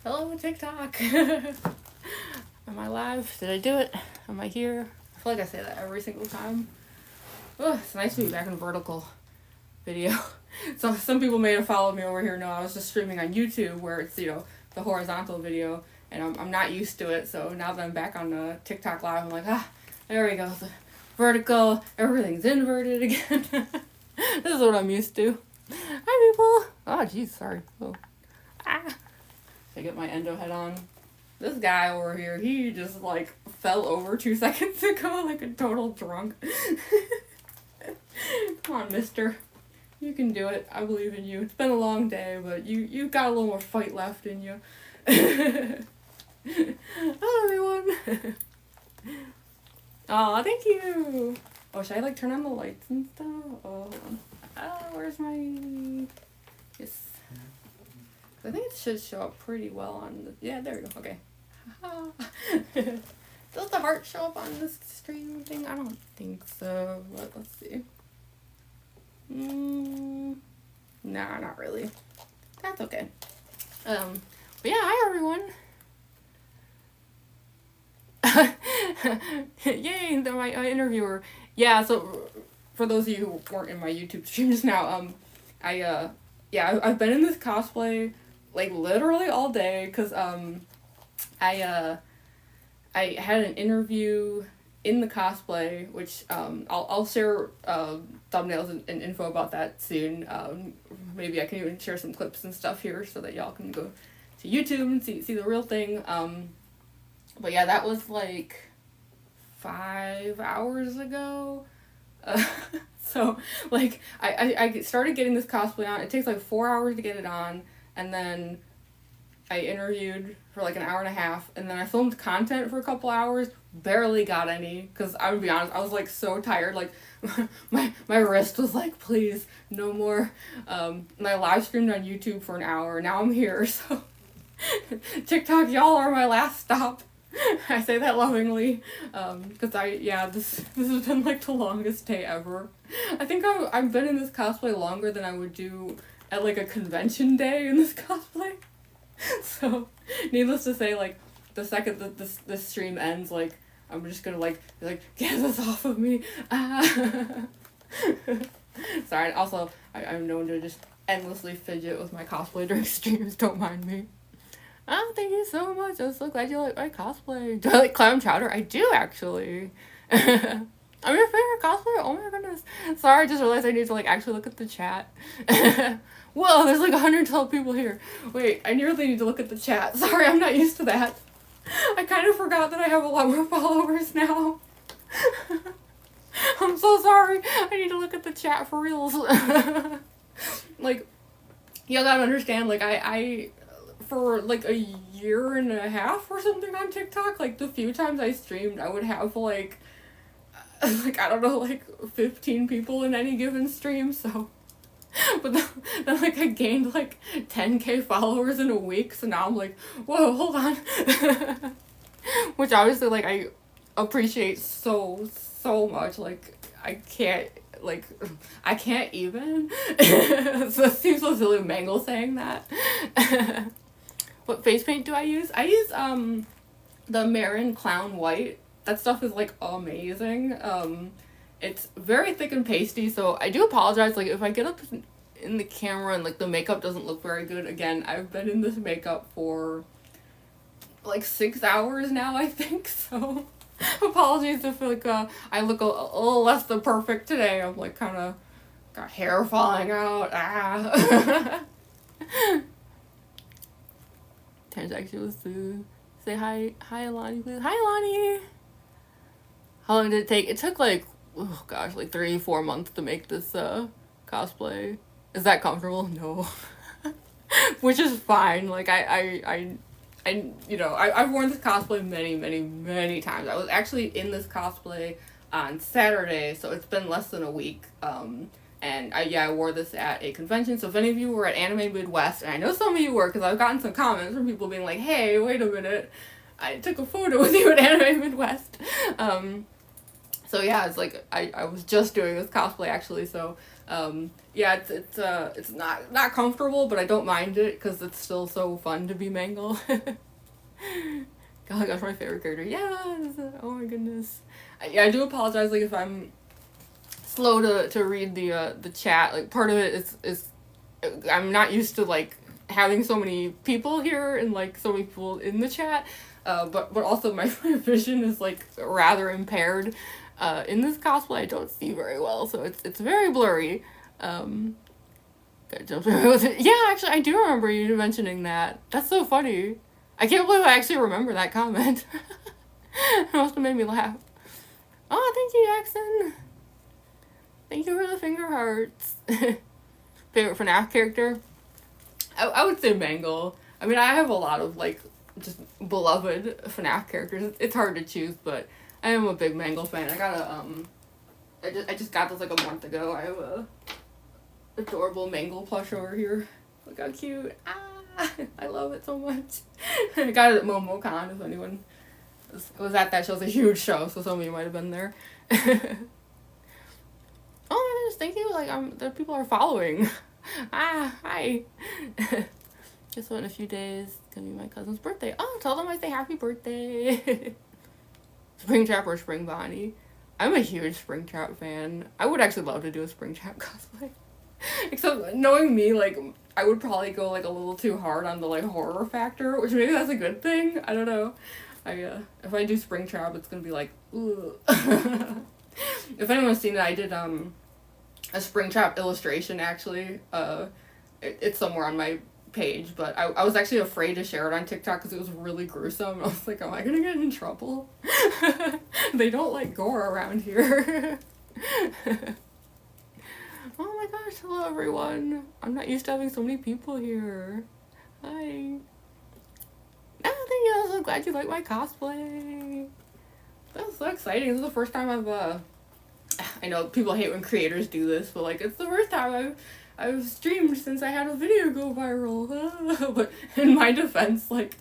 Hello, TikTok. Am I live? Did I do it? Am I here? I feel like I say that every single time. Oh, it's nice to be back in vertical video. So some people may have followed me over here. No, I was just streaming on YouTube where it's, the horizontal video, and I'm not used to it. So now that I'm back on the TikTok live, I'm like, there we go. The vertical, everything's inverted again. This is what I'm used to. Hi, people. Oh, jeez, sorry. Oh. I get my endo head on. This guy over here, he just fell over 2 seconds ago like a total drunk. Come on, mister. You can do it. I believe in you. It's been a long day, but you've got a little more fight left in you. Hello, everyone. Aw, thank you. Oh, should I turn on the lights and stuff? Oh, hold on. Where's my... Yes. I think it should show up pretty well on the... Yeah, there we go. Okay. Does the heart show up on this stream thing? I don't think so, but let's see. Nah, not really. That's okay. But yeah, hi everyone. Yay, my interviewer. Yeah, so for those of you who weren't in my YouTube stream just now, I've been in this cosplay literally all day, because I had an interview in the cosplay, which I'll share thumbnails and info about that soon. Maybe I can even share some clips and stuff here so that y'all can go to YouTube and see the real thing. But yeah, that was 5 hours ago. So I started getting this cosplay on. It takes 4 hours to get it on, and then I interviewed for an hour and a half, and then I filmed content for a couple hours, barely got any, because I would be honest, I was so tired, my wrist was please, no more. And I live streamed on YouTube for an hour, now I'm here, so TikTok, y'all are my last stop. I say that lovingly, because this has been the longest day ever. I think I've been in this cosplay longer than I would do at a convention day in this cosplay. So, needless to say, the second that this stream ends, I'm just gonna get this off of me. Sorry. Also, I'm known to just endlessly fidget with my cosplay during streams. Don't mind me. Oh, thank you so much. I'm so glad you like my cosplay. Do I like clam chowder? I do, actually. I'm your favorite cosplayer? Oh my goodness. Sorry, I just realized I need to actually look at the chat. Whoa, there's 112 people here. Wait, I nearly need to look at the chat. Sorry, I'm not used to that. I kind of forgot that I have a lot more followers now. I'm so sorry. I need to look at the chat for reals. Y'all gotta understand, I for a year and a half or something on TikTok, the few times I streamed, I would have I don't know, 15 people in any given stream, so. But then I gained 10k followers in a week, so now I'm whoa, hold on. Which obviously I appreciate so much. I can't even. So it seems so silly Mangle saying that. What face paint do I use? I use the Marin Clown White. That stuff is amazing. It's very thick and pasty, so I do apologize, if I get up in the camera and, the makeup doesn't look very good. Again, I've been in this makeup for, 6 hours now, I think, so apologies if, I look a little less than perfect today. I'm, kind of got hair falling out, Terrence actually was to say hi, Alani, please. Hi, Alani! How long did it take? It took, 3-4 months to make this cosplay. Is that comfortable? No. Which is fine. I've worn this cosplay many times. I was actually in this cosplay on Saturday, so it's been less than a week. And I wore this at a convention. So if any of you were at Anime Midwest, and I know some of you were, because I've gotten some comments from people being hey, wait a minute, I took a photo with you at Anime Midwest. So yeah, it's I was just doing this cosplay actually, so Yeah, it's not comfortable, but I don't mind it because it's still so fun to be Mangle. God, that's my favorite character. Yeah, oh my goodness. Yeah, I do apologize, like, if I'm slow to read the chat. Like, part of it is I'm not used to, like, having so many people here and, like, so many people in the chat. But also my vision is, like, rather impaired. In this cosplay, I don't see very well, so it's very blurry. Yeah, actually, I do remember you mentioning that. That's so funny. I can't believe I actually remember that comment. It must have made me laugh. Oh, thank you, Jackson. Thank you for the finger hearts. Favorite FNAF character? I would say Mangle. I mean, I have a lot of, like, just beloved FNAF characters. It's hard to choose, but I am a big Mangle fan. I got I just got this, like, a month ago. I have a adorable Mangle plush over here. Look how cute. I love it so much. I got it at MomoCon, if anyone was at that show. It's a huge show, so some of you might have been there. Oh my goodness, thank you. Like, the people are following. Hi. Guess what, in a few days, it's gonna be my cousin's birthday. Oh, tell them I say happy birthday. Springtrap or Spring Bonnie? I'm a huge Springtrap fan. I would actually love to do a Springtrap cosplay. Except, knowing me, like, I would probably go, like, a little too hard on the, like, horror factor, which maybe that's a good thing. I don't know. If I do Springtrap, it's gonna be like, ugh. If anyone's seen it, I did, a Springtrap illustration, actually. It's somewhere on my page, but I was actually afraid to share it on TikTok because it was really gruesome. I was like, am I gonna get in trouble? They don't like gore around here. Oh my gosh, hello everyone. I'm not used to having so many people here. Hi. Oh, thank you. I'm so glad you like my cosplay. That's so exciting. This is the first time I know people hate when creators do this, but, like, it's the first time I've streamed since I had a video go viral. But in my defense, like,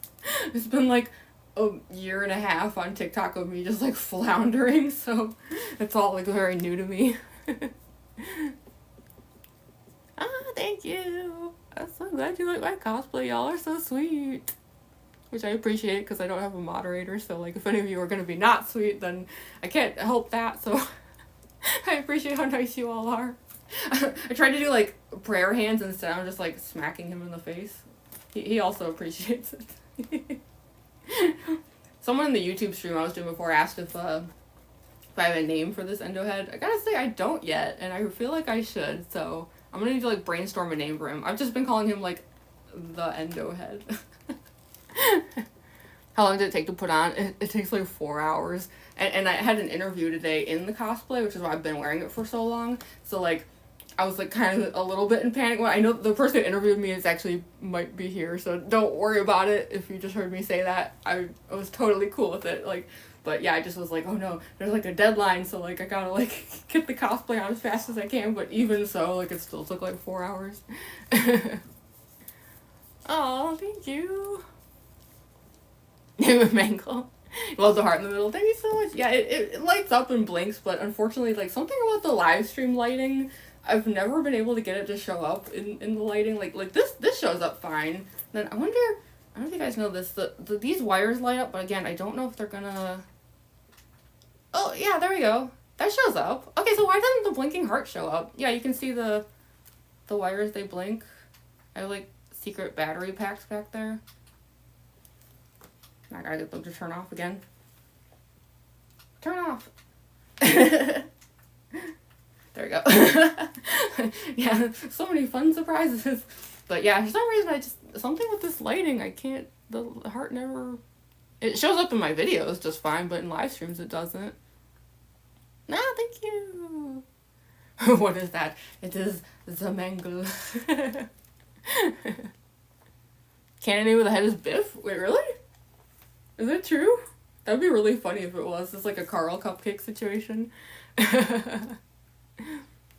it's been, like, a year and a half on TikTok of me just, like, floundering, so it's all, like, very new to me. Thank you. I'm so glad you like my cosplay. Y'all are so sweet. Which I appreciate because I don't have a moderator, so, like, if any of you are going to be not sweet, then I can't help that, so I appreciate how nice you all are. I tried to do, like, prayer hands instead. I'm just, like, smacking him in the face. He also appreciates it. Someone in the YouTube stream I was doing before asked if I have a name for this endo head. I gotta say, I don't yet, and I feel like I should, so I'm gonna need to, like, brainstorm a name for him. I've just been calling him, like, the endo head. How long did it take to put on? It takes, like, 4 hours. And I had an interview today in the cosplay, which is why I've been wearing it for so long. So, like, I was, like, kind of a little bit in panic. Well, I know the person who interviewed me might be here, so don't worry about it if you just heard me say that. I was totally cool with it, like, but yeah, I just was like, oh no, there's, like, a deadline, so, like, I gotta, like, get the cosplay on as fast as I can, but even so, like, it still took, like, 4 hours. Oh, thank you. Mangle. Love the heart in the middle. Thank you so much. Yeah, it lights up and blinks, but unfortunately, like, something about the live stream lighting, I've never been able to get it to show up in the lighting. Like this shows up fine. Then I don't know if you guys know this, these wires light up, but again, I don't know if they're gonna... Oh, yeah, there we go. That shows up. Okay, so why doesn't the blinking heart show up? Yeah, you can see the wires, they blink. I have, like, secret battery packs back there. I gotta get them to turn off again. Turn off! There we go. Yeah, so many fun surprises. But yeah, for some reason something with this lighting, the heart never... It shows up in my videos just fine, but in live streams it doesn't. Thank you! What is that? It is the Mangle. Canon name of the head is Biff? Wait, really? Is it true? That'd be really funny if it was. It's like a Carl cupcake situation.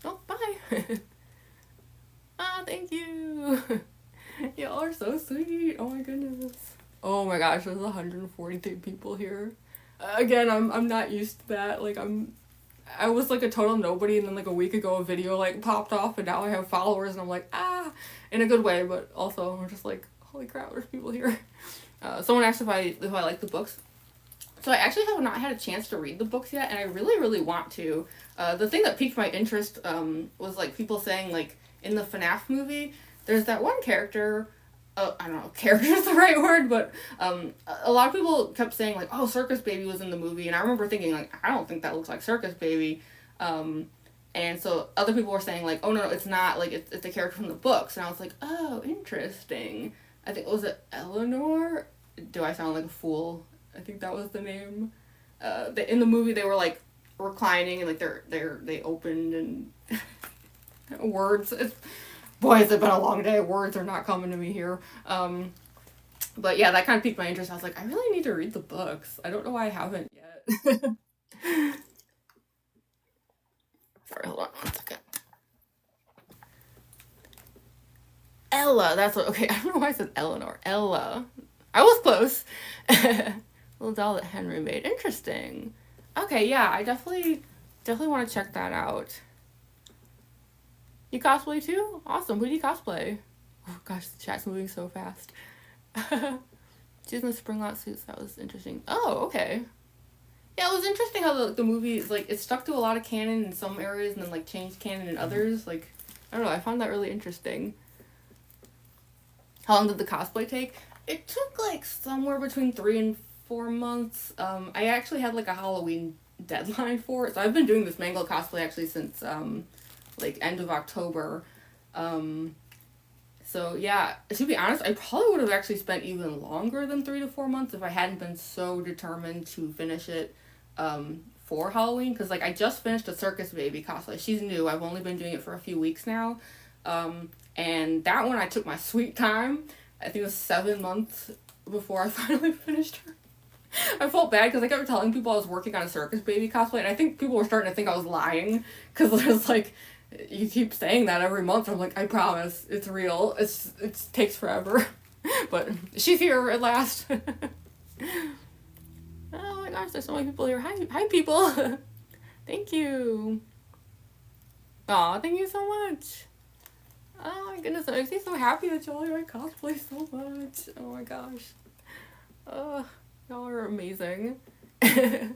Oh, bye. Thank you. Y'all are so sweet. Oh my goodness. Oh my gosh, there's 143 people here. Again, I'm not used to that. Like, I was like a total nobody, and then like a week ago a video like popped off, and now I have followers, and I'm like, in a good way, but also I'm just like, holy crap, there's people here. Someone asked if I like the books. So I actually have not had a chance to read the books yet, and I really, really want to. The thing that piqued my interest was like people saying like in the FNAF movie, there's that one character. I don't know, character is the right word, but a lot of people kept saying like, oh, Circus Baby was in the movie, and I remember thinking like, I don't think that looks like Circus Baby. And so other people were saying like, oh no, it's not, like it's a character from the books, and I was like, oh, interesting. I think, was it Eleanor? Do I sound like a fool? I think that was the name. In the movie they were like reclining and like they opened and words. Boy, has it been a long day. Words are not coming to me here. But yeah, that kind of piqued my interest. I was like, I really need to read the books. I don't know why I haven't yet. Sorry, hold on one second. Ella, that's what, okay, I don't know why I said Eleanor. Ella. I was close. Little doll that Henry made. Interesting. Okay, yeah, I definitely want to check that out. You cosplay too? Awesome. Who do you cosplay? Oh gosh, the chat's moving so fast. She's in the spring lot suits. That was interesting. Oh, okay. Yeah, it was interesting how the movie is like, it stuck to a lot of canon in some areas and then like changed canon in others. Like, I don't know, I found that really interesting. How long did the cosplay take? It took like somewhere between 3 and 4 months. I actually had like a Halloween deadline for it, so I've been doing this Mangle cosplay actually since like end of October. So yeah, to be honest, I probably would have actually spent even longer than 3 to 4 months if I hadn't been so determined to finish it for Halloween, because like I just finished a Circus Baby cosplay. She's new. I've only been doing it for a few weeks now. And that one I took my sweet time. I think it was 7 months before I finally finished her. I felt bad because I kept telling people I was working on a Circus Baby cosplay, and I think people were starting to think I was lying, because it was like, you keep saying that every month. I'm like, I promise, it's real. It takes forever. But she's here at last. Oh my gosh, there's so many people here. Hi people. Thank you. Aw, thank you so much. Oh my goodness, it makes me so happy that y'all like my cosplay so much. Oh my gosh. Y'all are amazing. I'm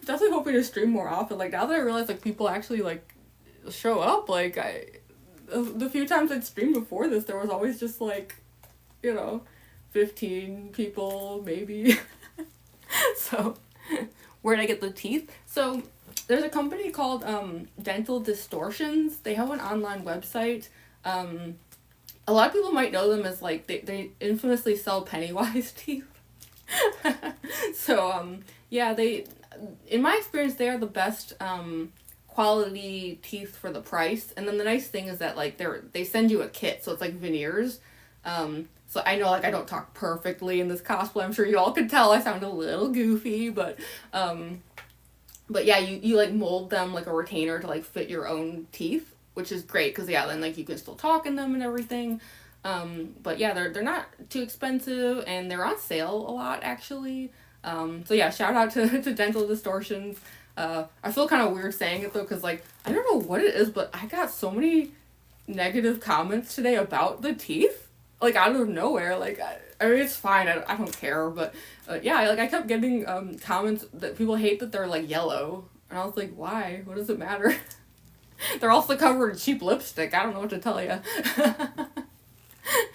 definitely hoping to stream more often. Like, now that I realize like people actually like show up, like the few times I'd streamed before this, there was always just like, 15 people maybe. So where'd I get the teeth? So there's a company called Dental Distortions. They have an online website. A lot of people might know them as like they infamously sell Pennywise teeth. So yeah, they, in my experience, they are the best quality teeth for the price. And then the nice thing is that like they send you a kit, so it's like veneers. So I know like I don't talk perfectly in this cosplay. I'm sure you all could tell I sound a little goofy, but yeah, you like mold them like a retainer to like fit your own teeth, which is great because yeah, then like you can still talk in them and everything. But yeah, they're not too expensive and they're on sale a lot actually. So yeah, shout out to Dental Distortions. I feel kind of weird saying it though, because like I don't know what it is, but I got so many negative comments today about the teeth, like out of nowhere. Like I mean, it's fine, I don't care, but yeah, like I kept getting comments that people hate that they're like yellow, and I was like, why? What does it matter? They're also covered in cheap lipstick. I don't know what to tell you.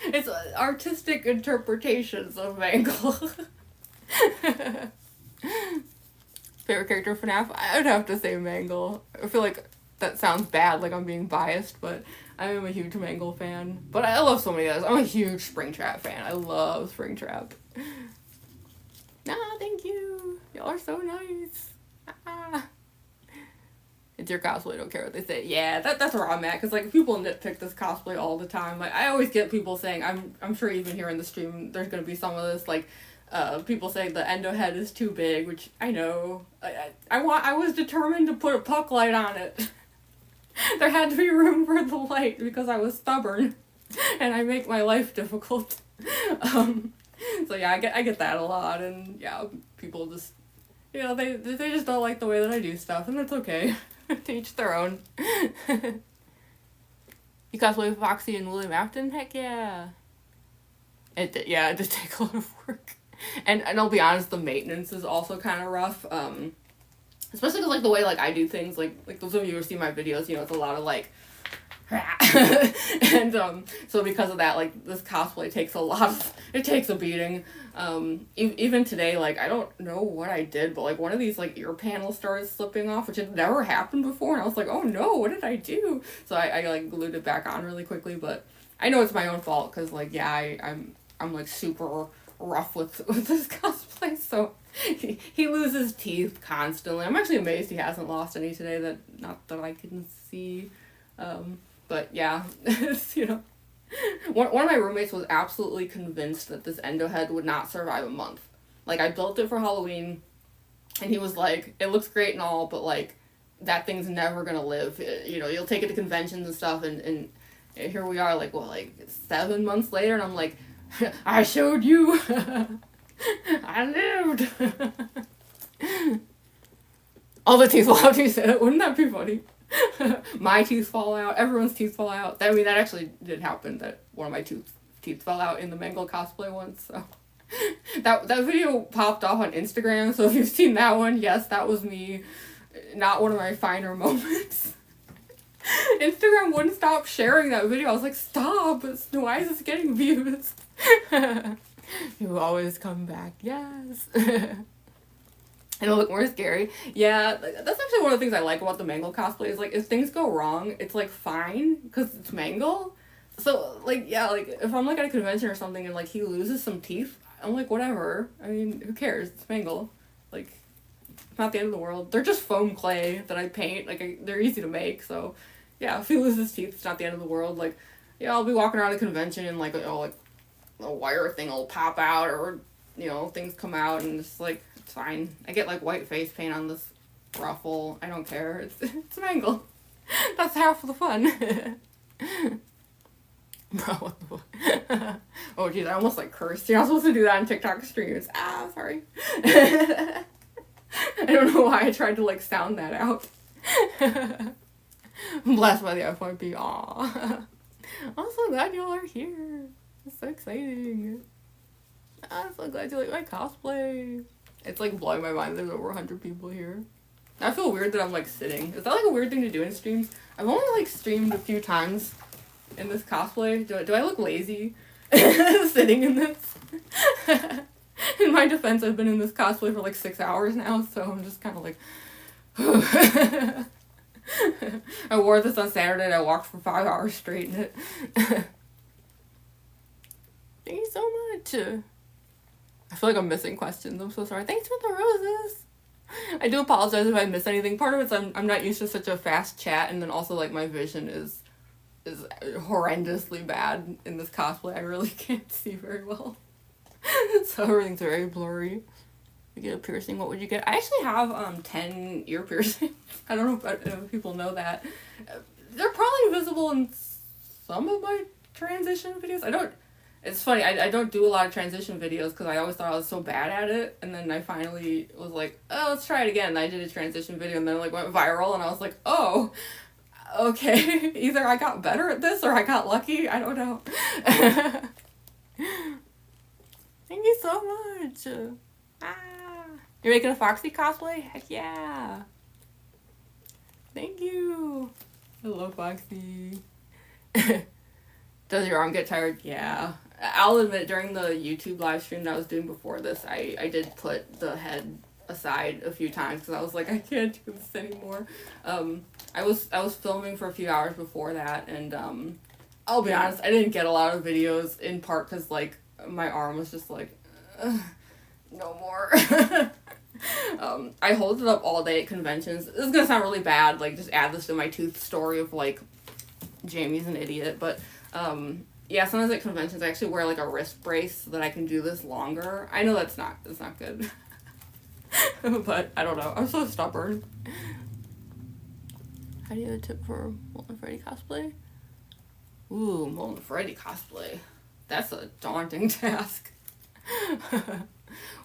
It's artistic interpretations of Mangle. Favorite character FNAF? I would have to say Mangle. I feel like that sounds bad, like I'm being biased, but I am a huge Mangle fan. But I love so many others. I'm a huge Springtrap fan. I love Springtrap. Thank you. Y'all are so nice. It's your cosplay, don't care what they say. Yeah, that's where I'm at, because like people nitpick this cosplay all the time. Like I always get people saying, I'm sure even here in the stream there's gonna be some of this, like people saying the endo head is too big, which I know. I was determined to put a puck light on it. There had to be room for the light because I was stubborn and I make my life difficult. So yeah, I get that a lot, and yeah, people just You know, they just don't like the way that I do stuff, and that's okay. To each their own. You cosplay with Foxy and William Afton? Heck yeah. It did take a lot of work. And I'll be honest, the maintenance is also kind of rough. Especially because, like, the way, like, I do things, like those of you who see my videos, you know, it's a lot of, like, and, so because of that, like, this cosplay takes it takes a beating. Even today, like, I don't know what I did, but, like, one of these, like, ear panels started slipping off, which had never happened before, and I was like, oh no, what did I do? So I like, glued it back on really quickly, but I know it's my own fault, because, like, yeah, I'm like, super rough with this cosplay, so he loses teeth constantly. I'm actually amazed he hasn't lost any today, not that I can see. But yeah, it's, you know, one of my roommates was absolutely convinced that this endo head would not survive a month. Like, I built it for Halloween, and he was like, it looks great and all, but, like, that thing's never gonna live. You know, you'll take it to conventions and stuff, and here we are, like, what, like, 7 months later, and I'm like, I showed you. I lived. All the teeth fall out, he said. Wouldn't that be funny? My teeth fall out. Everyone's teeth fall out. I mean, that actually did happen, that one of my teeth fell out in the Mangle cosplay once, so. That video popped off on Instagram, so if you've seen that one, yes, that was me. Not one of my finer moments. Instagram wouldn't stop sharing that video. I was like, stop. Why is this getting views? You always come back. Yes. It'll look more scary. Yeah, that's actually one of the things I like about the Mangle cosplay is, like, if things go wrong, it's, like, fine, because it's Mangle. So, like, yeah, like, if I'm, like, at a convention or something and, like, he loses some teeth, I'm like, whatever. I mean, who cares? It's Mangle. Like, it's not the end of the world. They're just foam clay that I paint. Like, they're easy to make, so, yeah, if he loses teeth, it's not the end of the world. Like, yeah, I'll be walking around a convention and, like, oh, like, a wire thing will pop out, or, you know, things come out, and it's, like, it's fine. I get, like, white face paint on this ruffle. I don't care. It's Mangle. That's half of the fun. Bro, what the fuck? Oh, geez, I almost, like, cursed. You're not supposed to do that on TikTok streams. Ah, sorry. I don't know why I tried to, like, sound that out. I'm blessed by the FYP. Aw. I'm so glad y'all are here. It's so exciting. I'm so glad you like my cosplay. It's, like, blowing my mind. There's over 100 people here. I feel weird that I'm, like, sitting. Is that, like, a weird thing to do in streams? I've only, like, streamed a few times in this cosplay. Do I look lazy sitting in this? In my defense, I've been in this cosplay for, like, 6 hours now, so I'm just kind of like... I wore this on Saturday and I walked for 5 hours straight in it. Thank you so much. I feel like I'm missing questions. I'm so sorry. Thanks for the roses. I do apologize if I miss anything. Part of it's I'm not used to such a fast chat, and then also, like, my vision is horrendously bad in this cosplay. I really can't see very well. So everything's very blurry. You get a piercing, what would you get? I actually have 10 ear piercings. I don't know if people know that. They're probably visible in some of my transition videos. It's funny, I don't do a lot of transition videos because I always thought I was so bad at it, and then I finally was like, oh, let's try it again. And I did a transition video and then, like, went viral, and I was like, oh, okay. Either I got better at this or I got lucky. I don't know. Thank you so much. You're making a Foxy cosplay? Heck yeah. Thank you. Hello, Foxy. Does your arm get tired? Yeah. I'll admit, during the YouTube live stream that I was doing before this, I did put the head aside a few times because I was like, I can't do this anymore. I was filming for a few hours before that, and I'll be honest, I didn't get a lot of videos, in part because, like, my arm was just like, no more. I hold it up all day at conventions. This is gonna sound really bad, like, just add this to my tooth story of, like, Jamie's an idiot, but yeah, sometimes at conventions I actually wear, like, a wrist brace so that I can do this longer. I know that's not good. But I don't know, I'm so stubborn. How do you have a tip for Molten Freddy cosplay? Ooh, Molten Freddy cosplay. That's a daunting task.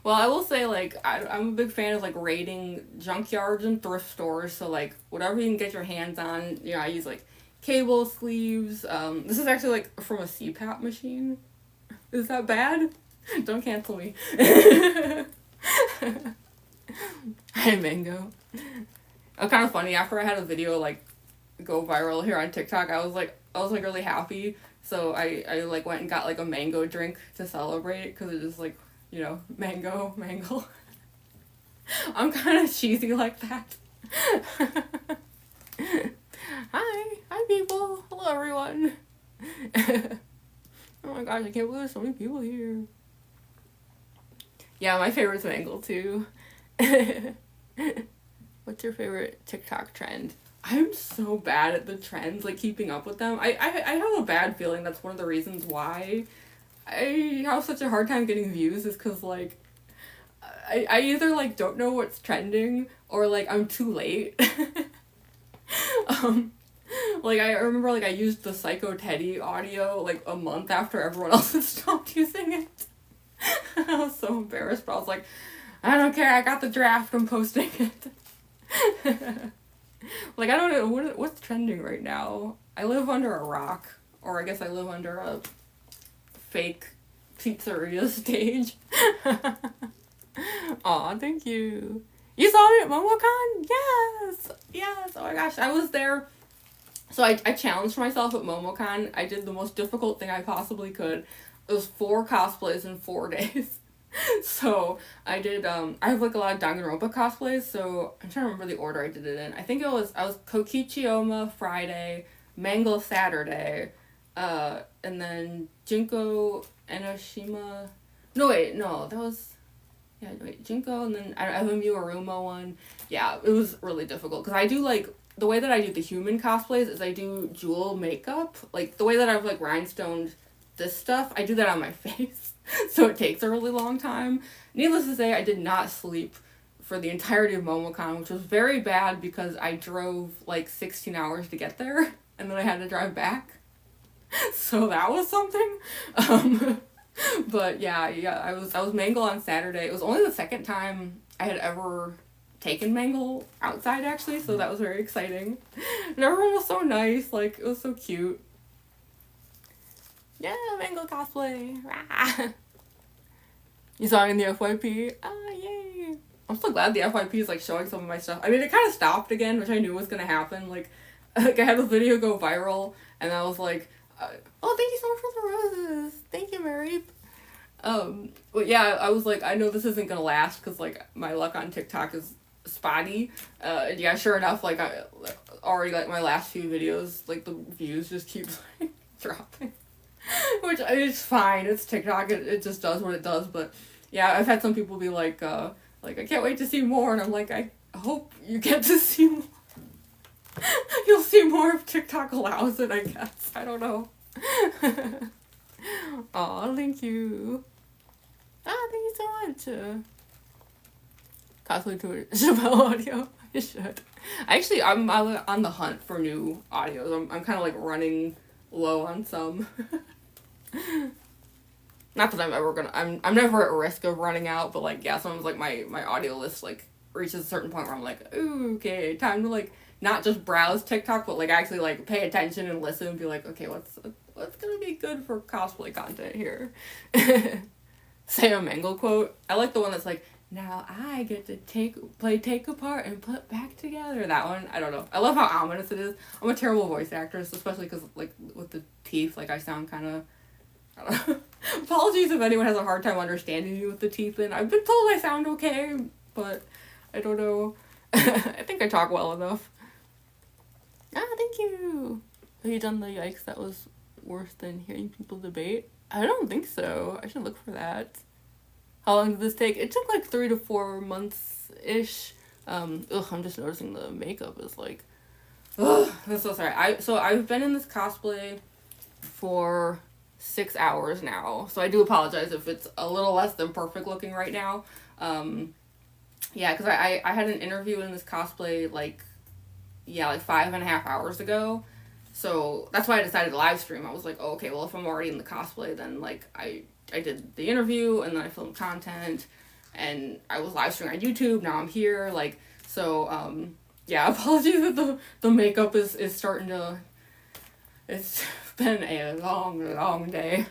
Well, I will say, like, I'm a big fan of, like, raiding junkyards and thrift stores, so, like, whatever you can get your hands on, you know, I use, like, cable sleeves. This is actually, like, from a CPAP machine. Is that bad? Don't cancel me. Hi, Mango. It was kind of funny, after I had a video, like, go viral here on TikTok, I was, like, really happy, so I like, went and got, like, a mango drink to celebrate, because it just, like, you know, mangle. I'm kind of cheesy like that. Hi people, hello everyone. Oh my gosh, I can't believe there's so many people here. Yeah, my favorite's Mangle too. What's your favorite TikTok trend? I'm so bad at the trends, like keeping up with them. I have a bad feeling that's one of the reasons why I have such a hard time getting views, is because, like, I either, like, don't know what's trending, or, like, I'm too late. Like, I remember, like, I used the Psycho Teddy audio, like, a month after everyone else had stopped using it. I was so embarrassed, but I was like, I don't care, I got the draft, I'm posting it. Like, I don't know, what's trending right now? I live under a rock, or I guess I live under a fake pizzeria stage. Aw, thank you. You saw me at MomoCon? Yes! Oh my gosh, I was there. So I challenged myself at MomoCon. I did the most difficult thing I possibly could. It was 4 cosplays in 4 days. So I did, I have, like, a lot of Danganronpa cosplays, so I'm trying to remember the order I did it in. I think I was Kokichioma Friday, Mangle Saturday, and then Jinko Enoshima. Jinko, and then I have a Muaruma one. Yeah, it was really difficult, because I do, like, the way that I do the human cosplays is I do jewel makeup. Like, the way that I've, like, rhinestoned this stuff, I do that on my face. So it takes a really long time. Needless to say, I did not sleep for the entirety of MomoCon, which was very bad because I drove, like, 16 hours to get there, and then I had to drive back. So that was something. But yeah, I was Mangle on Saturday. It was only the second time I had ever taken Mangle outside, actually, so that was very exciting. And everyone was so nice, like, it was so cute. Yeah, Mangle cosplay. You saw it in the FYP? Ah, yay. I'm so glad the FYP is, like, showing some of my stuff. I mean, it kind of stopped again, which I knew was gonna happen. Like I had a video go viral, and I was like, oh, thank you so much for the roses. Thank you, Mary. But yeah, I was like, I know this isn't gonna last, because, like, my luck on TikTok is spotty. Yeah, sure enough, like, I already, like, my last few videos, like, the views just keep, like, dropping. Which is fine, it's TikTok, it just does what it does, but yeah, I've had some people be like, I can't wait to see more, and I'm like, I hope you get to see more. You'll see more if TikTok allows it, I guess. I don't know. Aw, thank you. Ah, thank you so much. Cosplay tour, Chappelle audio. I should. I'm on the hunt for new audios. I'm kind of, like, running low on some. Not that I'm never at risk of running out, but, like, yeah, sometimes, like, my audio list, like, reaches a certain point where I'm like, ooh, okay, time to, like, not just browse TikTok, but, like, actually, like, pay attention and listen and be like, okay, what's gonna be good for cosplay content here? Say a Mangle quote. I like the one that's like, now I get to take apart and put back together. That one, I don't know. I love how ominous it is. I'm a terrible voice actress, especially because, like, with the teeth, like, I sound kind of, I don't know. Apologies if anyone has a hard time understanding me with the teeth in. I've been told I sound okay, but I don't know. I think I talk well enough. Ah, thank you. Have you done the yikes that was worse than hearing people debate? I don't think so. I should look for that. How long did this take? It took, like, 3 to 4 months-ish. I'm just noticing the makeup is, like, ugh, I'm so sorry. I've been in this cosplay for 6 hours now, so I do apologize if it's a little less than perfect looking right now. Yeah, because I had an interview in this cosplay, like 5.5 hours ago, So that's why I decided to live stream. I was like, oh, okay, well, if I'm already in the cosplay, then like I did the interview and then I filmed content and I was live streaming on YouTube. Now I'm here, like, so yeah, apologies that the makeup is starting to. It's been a long day.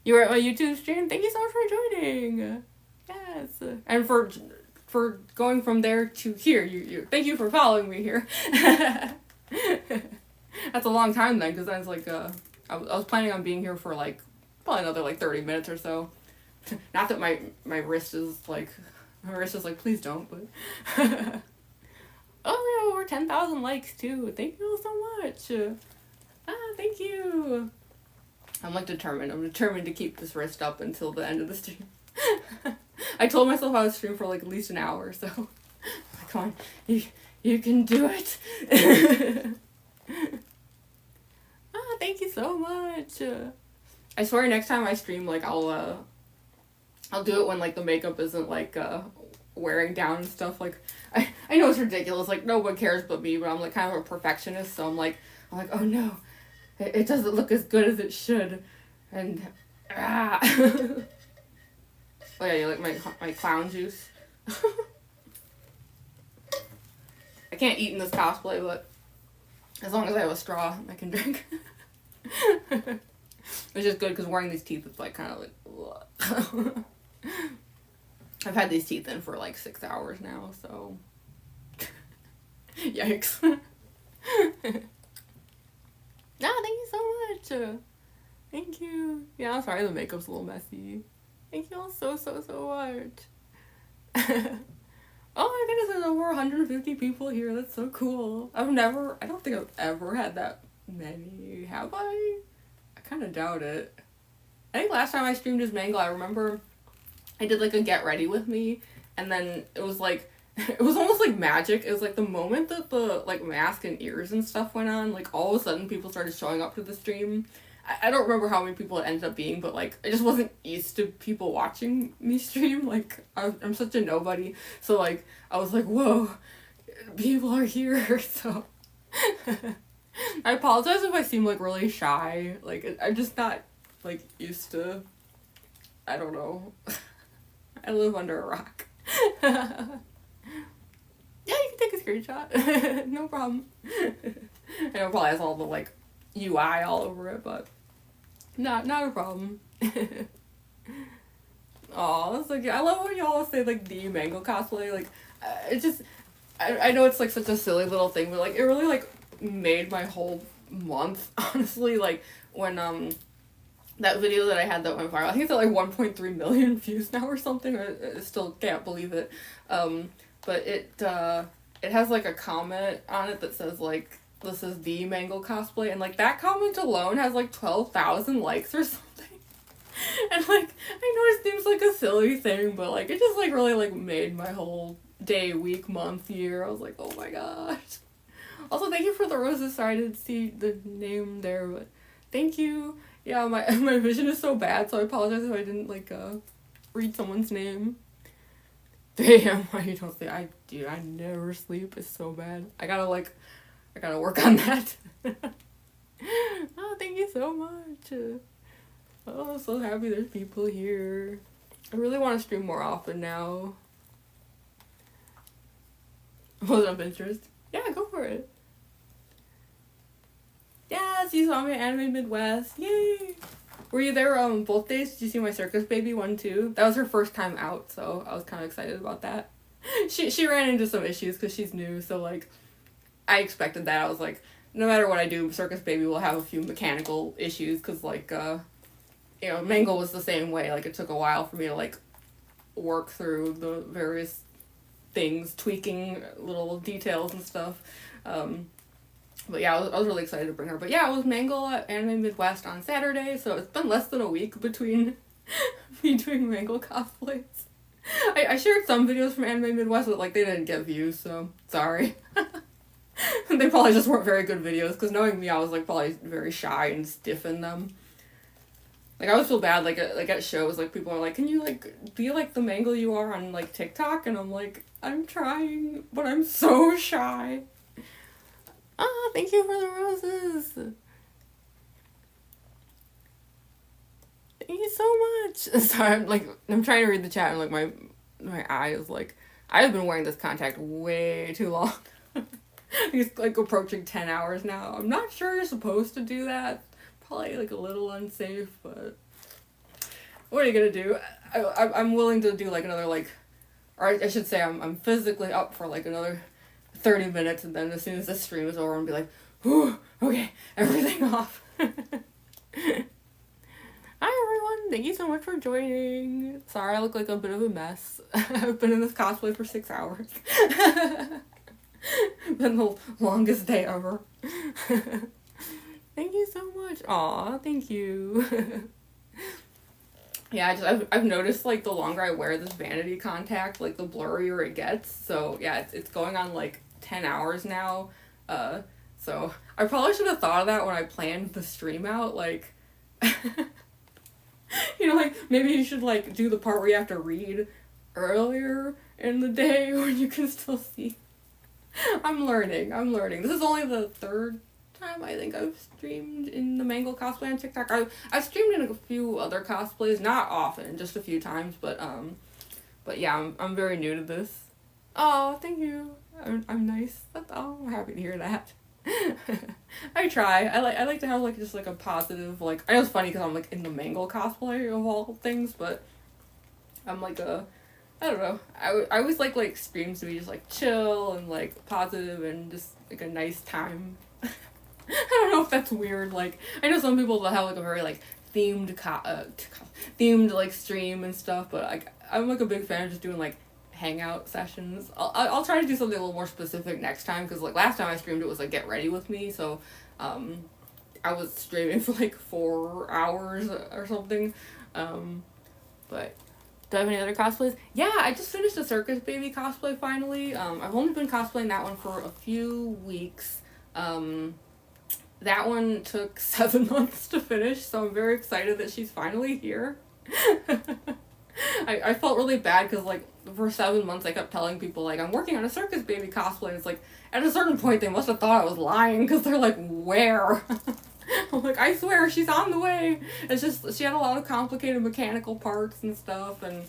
You were at my YouTube stream. Thank you so much for joining. Yes, and for going from there to here. You thank you for following me here. That's a long time then, because then it's like I was planning on being here for like probably another like 30 minutes or so. Not that my wrist is like please don't, but oh, yeah, over 10,000 likes too. Thank you all so much. Thank you. I'm like determined. I'm determined to keep this wrist up until the end of the stream. I told myself I would stream for like at least an hour, so like, come on, you can do it. Thank you so much. I swear next time I stream, like I'll do it when like the makeup isn't like wearing down and stuff. Like I know it's ridiculous, like no one cares but me, but I'm like kind of a perfectionist, so I'm like oh no, it doesn't look as good as it should, and oh yeah, you like my clown juice. I can't eat in this cosplay, but as long as I have a straw, I can drink. Which is good, because wearing these teeth, it's like kind of like I've had these teeth in for like 6 hours now, so yikes. Thank you so much. Thank you. Yeah, I'm sorry the makeup's a little messy. Thank you all so much. Oh my goodness, there's over 150 people here. That's so cool. I don't think I've ever had that many. Have I? I kind of doubt it. I think last time I streamed as Mangle, I remember I did like a get ready with me, and then it was like, it was almost like magic. It was like the moment that the like mask and ears and stuff went on, like all of a sudden people started showing up to the stream. I don't remember how many people it ended up being, but like I just wasn't used to people watching me stream. Like I'm such a nobody, so like I was like, whoa, people are here. So I apologize if I seem like really shy. Like I'm just not like used to. I don't know. I live under a rock. Yeah, you can take a screenshot. No problem. I know it probably has all the like UI all over it, but not a problem. Oh, that's like, I love when y'all say like the Mangle cosplay. Like it just, I know it's like such a silly little thing, but like it really like made my whole month, honestly. Like when that video that I had that went viral, I think it's at like 1.3 million views now or something. I still can't believe it. But it has like a comment on it that says like, this is the Mangle cosplay, and like that comment alone has like 12,000 likes or something. And like I know it seems like a silly thing, but like it just like really like made my whole day, week, month, year. I was like, oh my gosh. Also, thank you for the roses. Sorry I didn't see the name there, but thank you. Yeah, my vision is so bad, so I apologize if I didn't like read someone's name. 3 a.m. Why you don't sleep? I never sleep. It's so bad. I gotta work on that. Oh, thank you so much. Oh, I'm so happy there's people here. I really want to stream more often now. Was it of interest? Yeah, go for it. Yes, you saw me at Anime Midwest. Yay! Were you there both days? Did you see my circus baby one too? That was her first time out, so I was kind of excited about that. She ran into some issues because she's new, so like I expected that. I was like, no matter what I do, circus baby will have a few mechanical issues because like you know, Mangle was the same way. Like it took a while for me to like work through the various things, tweaking little details and stuff. But yeah, I was really excited to bring her. But yeah, it was Mangle at Anime Midwest on Saturday, so it's been less than a week between Mangle cosplays. I shared some videos from Anime Midwest, but like they didn't get views, so sorry. They probably just weren't very good videos, because knowing me, I was like probably very shy and stiff in them. Like I always feel bad, like at shows, like people are like, can you like be like the Mangle you are on like TikTok? And I'm like, I'm trying, but I'm so shy. Ah, thank you for the roses. Thank you so much. Sorry, I'm trying to read the chat and like my eye is like, I've been wearing this contact way too long. It's like approaching 10 hours now. I'm not sure you're supposed to do that. Probably like a little unsafe, but what are you gonna do? I'm willing to do like another or I should say I'm physically up for like another 30 minutes, and then as soon as this stream is over, I'm gonna be like, whew, okay, everything off. Hi everyone, thank you so much for joining. Sorry I look like a bit of a mess. I've been in this cosplay for 6 hours. Been the longest day ever. Thank you so much. Aw, thank you. Yeah, I've noticed like the longer I wear this vanity contact, like the blurrier it gets. So yeah, it's going on like 10 hours now. So I probably should have thought of that when I planned the stream out. Like, you know, like maybe you should like do the part where you have to read earlier in the day when you can still see. I'm learning. This is only the third time I think I've streamed in the Mangle Cosplay on TikTok. I've streamed in a few other cosplays, not often, just a few times, but yeah, I'm very new to this. Oh, thank you. I'm nice. I'm happy to hear that. I try. I like to have like just like a positive, like, I know it's funny because I'm like in the Mangle cosplay of all things, but I'm like I don't know. I always like streams to be just like chill and like positive and just like a nice time. I don't know if that's weird. Like, I know some people that have like a very like themed themed like stream and stuff, but like I'm like a big fan of just doing like hangout sessions. I'll try to do something a little more specific next time, because like last time I streamed it was like get ready with me, so I was streaming for like 4 hours or something. But do I have any other cosplays? Yeah, I just finished a Circus Baby cosplay finally. I've only been cosplaying that one for a few weeks. That one took 7 months to finish, so I'm very excited that she's finally here. I felt really bad because like for 7 months I kept telling people like I'm working on a Circus Baby cosplay, and it's like at a certain point they must have thought I was lying, because they're like, where? I'm like, I swear she's on the way. It's just she had a lot of complicated mechanical parts and stuff, and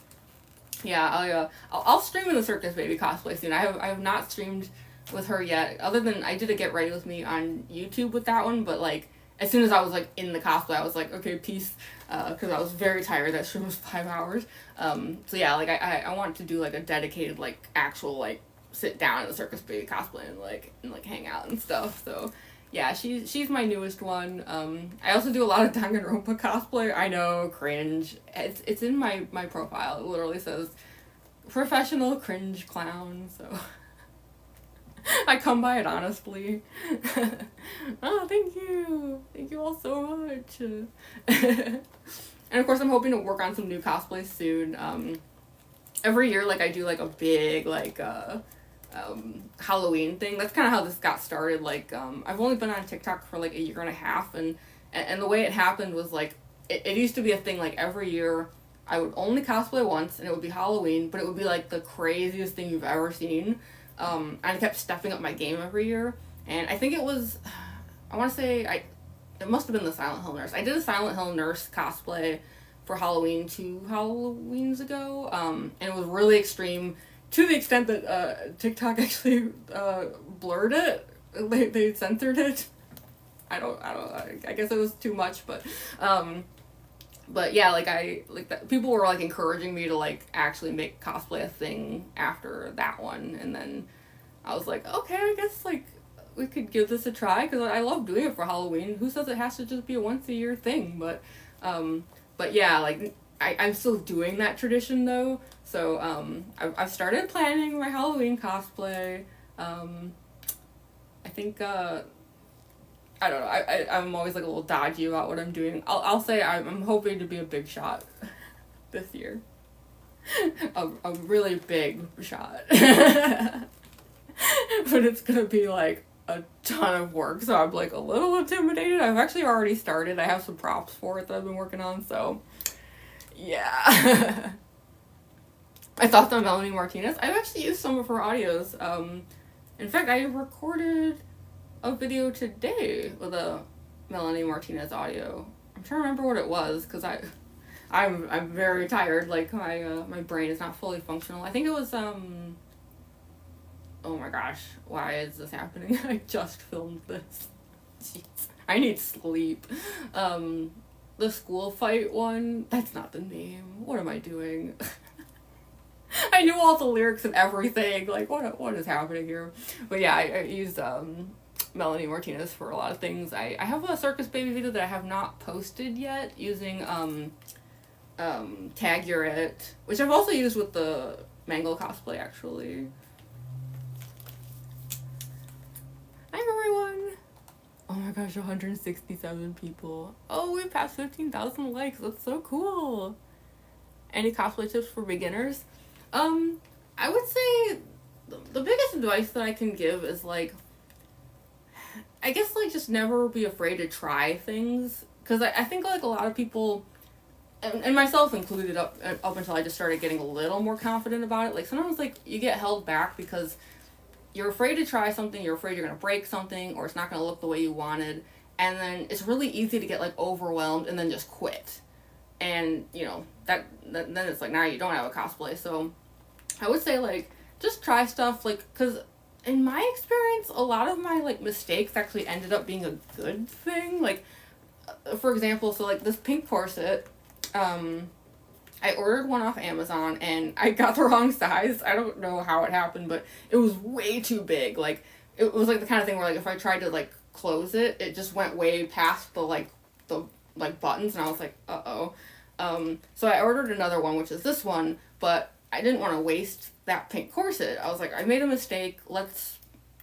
yeah, I'll stream in the Circus Baby cosplay soon. I have not streamed with her yet, other than I did a get ready with me on YouTube with that one, but like as soon as I was like in the cosplay I was like, okay, peace, because I was very tired. That stream was 5 hours. So yeah, like I want to do like a dedicated like actual like sit down in the Circus Baby cosplay and like hang out and stuff. So yeah, she's my newest one. I also do a lot of Danganronpa cosplay. I know, cringe. It's in my profile. It literally says professional cringe clown, so I come by it honestly. Oh, thank you. Thank you all so much. And of course I'm hoping to work on some new cosplays soon. Every year like I do like a big like Halloween thing. That's kind of how this got started. Like I've only been on TikTok for like a year and a half, and the way it happened was like it used to be a thing. Like every year I would only cosplay once, and it would be Halloween, but it would be like the craziest thing you've ever seen. I kept stepping up my game every year, and I think it was, I want to say, it must have been the Silent Hill Nurse. I did a Silent Hill Nurse cosplay for Halloween 2 Halloweens ago, and it was really extreme, to the extent that TikTok actually blurred it. They censored it. I guess it was too much, but yeah, like people were like encouraging me to like actually make cosplay a thing after that one, and then I was like, okay, I guess like we could give this a try, because I love doing it for Halloween. Who says it has to just be a once a year thing? But yeah, like I'm still doing that tradition though. So I've started planning my Halloween cosplay. I think I don't know. I'm always like a little dodgy about what I'm doing. I'll say I'm hoping to be a big shot this year. a really big shot. But it's gonna be like a ton of work, so I'm like a little intimidated. I've actually already started. I have some props for it that I've been working on, so yeah. I thought on Melanie Martinez. I've actually used some of her audios. In fact, I recorded a video today with a Melanie Martinez audio. I'm trying to remember what it was, because I'm very tired, like my brain is not fully functional. I think it was oh my gosh, why is this happening? I just filmed this. Jeez. I need sleep. The school fight one, that's not the name. What am I doing? I knew all the lyrics and everything. Like, what is happening here? But yeah, I used Melanie Martinez for a lot of things. I have a Circus Baby video that I have not posted yet using Tag Your It, which I've also used with the Mangle Cosplay, actually. Hi everyone! Oh my gosh, 167 people. Oh, we passed 15,000 likes. That's so cool. Any cosplay tips for beginners? I would say the biggest advice that I can give is, like, I guess, like, just never be afraid to try things. Because I think, like, a lot of people, and myself included, up until I just started getting a little more confident about it, like, sometimes, like, you get held back because you're afraid to try something, you're afraid you're going to break something, or it's not going to look the way you wanted, and then it's really easy to get, like, overwhelmed and then just quit. And, you know, then it's like, now you don't have a cosplay. So I would say, like, just try stuff, like, because in my experience, a lot of my, like, mistakes actually ended up being a good thing. Like, for example, so, like, this pink corset, I ordered one off Amazon, and I got the wrong size. I don't know how it happened, but it was way too big. Like, it was, like, the kind of thing where, like, if I tried to, like, close it, it just went way past the buttons, and I was like, uh-oh. So I ordered another one, which is this one, but I didn't want to waste that pink corset. I was like, I made a mistake. Let's,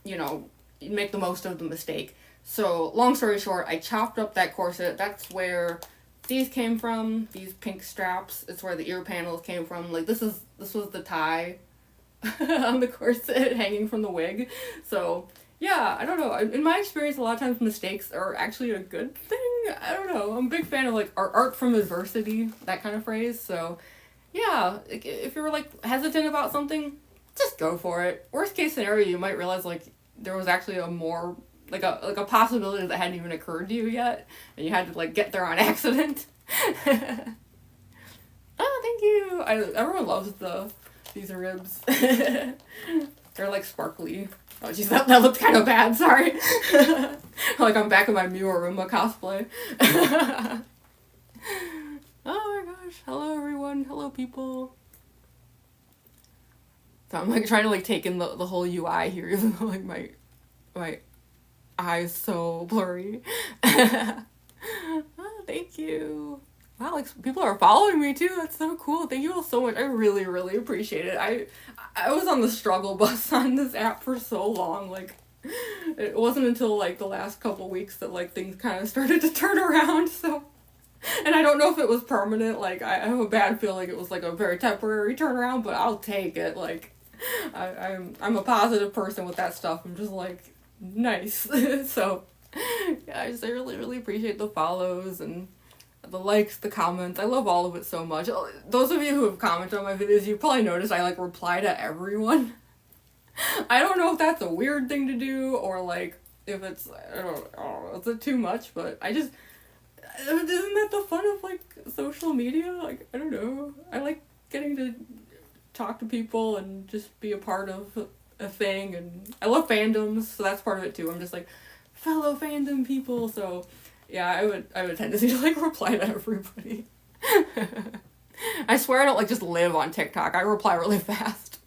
you know, make the most of the mistake. So, long story short, I chopped up that corset. That's where these came from, these pink straps. It's where the ear panels came from. Like, this was the tie on the corset hanging from the wig. So, yeah, I don't know. In my experience, a lot of times mistakes are actually a good thing. I don't know. I'm a big fan of, like, art from adversity, that kind of phrase. So, yeah, if you're, like, hesitant about something, just go for it. Worst case scenario, you might realize, like, there was actually a more, like a possibility that hadn't even occurred to you yet, and you had to, like, get there on accident. Oh, thank you! Everyone loves these ribs. They're, like, sparkly. Oh, jeez, that looked kind of bad, sorry. Like, I'm back in my Miuruma cosplay. Oh my gosh, hello everyone, hello people. So I'm, like, trying to, like, take in the whole UI here, even though, like, my eyes so blurry. Oh, thank you. Wow, like, people are following me too. That's so cool. Thank you all so much. I really, really appreciate it. I was on the struggle bus on this app for so long. Like, it wasn't until, like, the last couple weeks that, like, things kind of started to turn around. So, and I don't know if it was permanent. Like, I have a bad feeling it was, like, a very temporary turnaround, but I'll take it. Like, I'm a positive person with that stuff. I'm just like, nice. So, yeah, I really, really appreciate the follows and the likes, the comments. I love all of it so much. Those of you who have commented on my videos, you probably noticed I, like, reply to everyone. I don't know if that's a weird thing to do, or, like, if it's, I don't know, is it too much, but I just, isn't that the fun of, like, social media? Like, I don't know. I like getting to talk to people and just be a part of a thing, and I love fandoms, so that's part of it too. I'm just, like, fellow fandom people, so yeah, I have a tendency to, like, reply to everybody. I swear I don't, like, just live on TikTok. I reply really fast.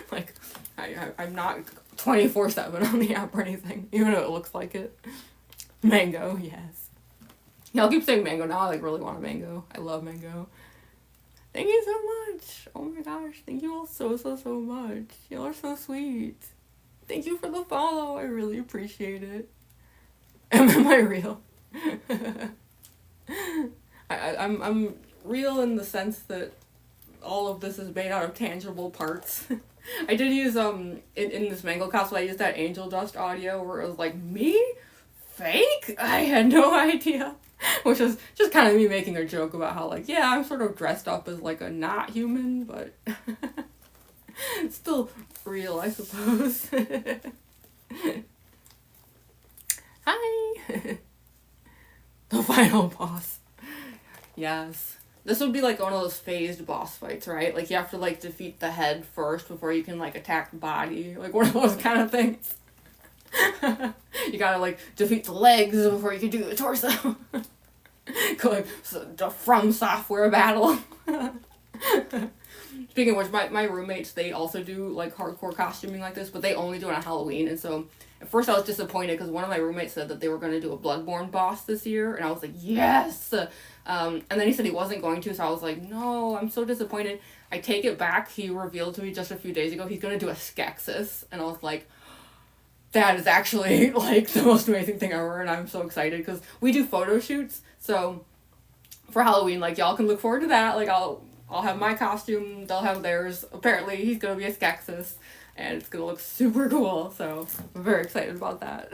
Like, I'm not 24/7 on the app or anything, even though it looks like it. Mango, yes. Yeah, I'll keep saying mango now. I, like, really want a mango. I love mango. Thank you so much. Oh my gosh, thank you all so, so, so much. Y'all are so sweet. Thank you for the follow. I really appreciate it. Am I real? I'm real in the sense that all of this is made out of tangible parts. I did use, in this Mangle cosplay, I used that angel dust audio where it was like, me? Fake? I had no idea. Which was just kind of me making a joke about how, like, yeah, I'm sort of dressed up as, like, a not human, but it's still real, I suppose. The final boss. Yes. This would be like one of those phased boss fights, right? Like you have to like defeat the head first before you can like attack the body. Like one of those kind of things. You gotta like defeat the legs before you can do the torso. Going from software battle. Speaking of which, my roommates, they also do like hardcore costuming like this, but they only do it on Halloween. And so at first I was disappointed because one of my roommates said that they were going to do a Bloodborne boss this year, and I was like, yes! And then he said he wasn't going to, so I was like, no, I'm so disappointed. I take it back. He revealed to me just a few days ago he's going to do a Skeksis, and I was like, that is actually like the most amazing thing ever, and I'm so excited because we do photo shoots, so for Halloween, like, y'all can look forward to that. Like, I'll have my costume, they'll have theirs. Apparently, he's gonna be a Skeksis, and it's gonna look super cool, so I'm very excited about that.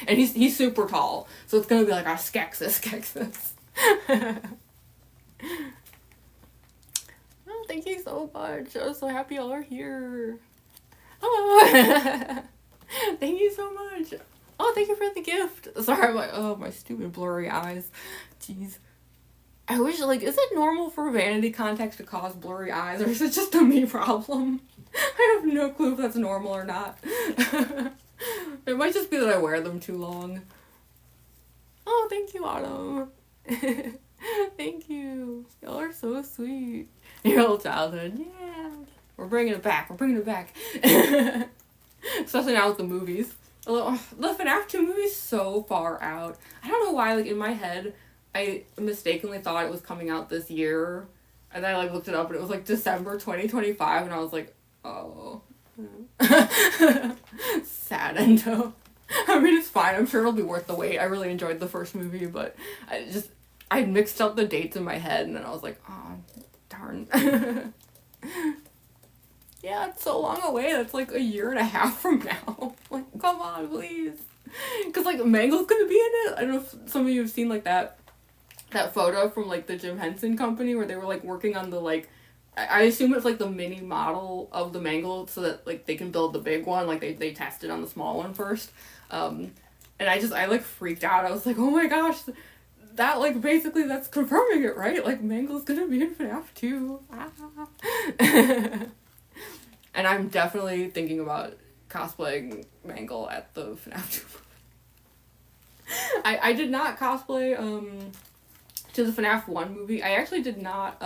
And he's super tall, so it's gonna be like a Skeksis. Oh, thank you so much. I'm so happy y'all are here. Hello. Thank you so much. Oh, thank you for the gift. Sorry, my stupid blurry eyes. Jeez. I wish, like, is it normal for vanity contacts to cause blurry eyes, or is it just a me problem? I have no clue if that's normal or not. It might just be that I wear them too long. Oh, thank you, Autumn. Thank you. Y'all are so sweet. Your old childhood. Yeah. We're bringing it back. Especially now with the movies. The FNAF 2 movie's so far out. I don't know why, like, in my head, I mistakenly thought it was coming out this year, and then I like looked it up and it was like December 2025, and I was like, oh. Sad endo. I mean, it's fine. I'm sure it'll be worth the wait. I really enjoyed the first movie, but I mixed up the dates in my head, and then I was like, oh, darn. Yeah, it's so long away. That's like a year and a half from now. Like, come on, please. Because, like, Mangle's gonna be in it. I don't know if some of you have seen, like, that photo from, like, the Jim Henson Company where they were, like, working on the, like, I assume it's, like, the mini model of the Mangle so that, like, they can build the big one. Like, they tested on the small one first. And I, like, freaked out. I was like, oh my gosh, that, like, basically that's confirming it, right? Like, Mangle's gonna be in FNAF 2. Ah. And I'm definitely thinking about cosplaying Mangle at the FNAF 2. I did not cosplay, to the FNAF 1 movie. I actually did not,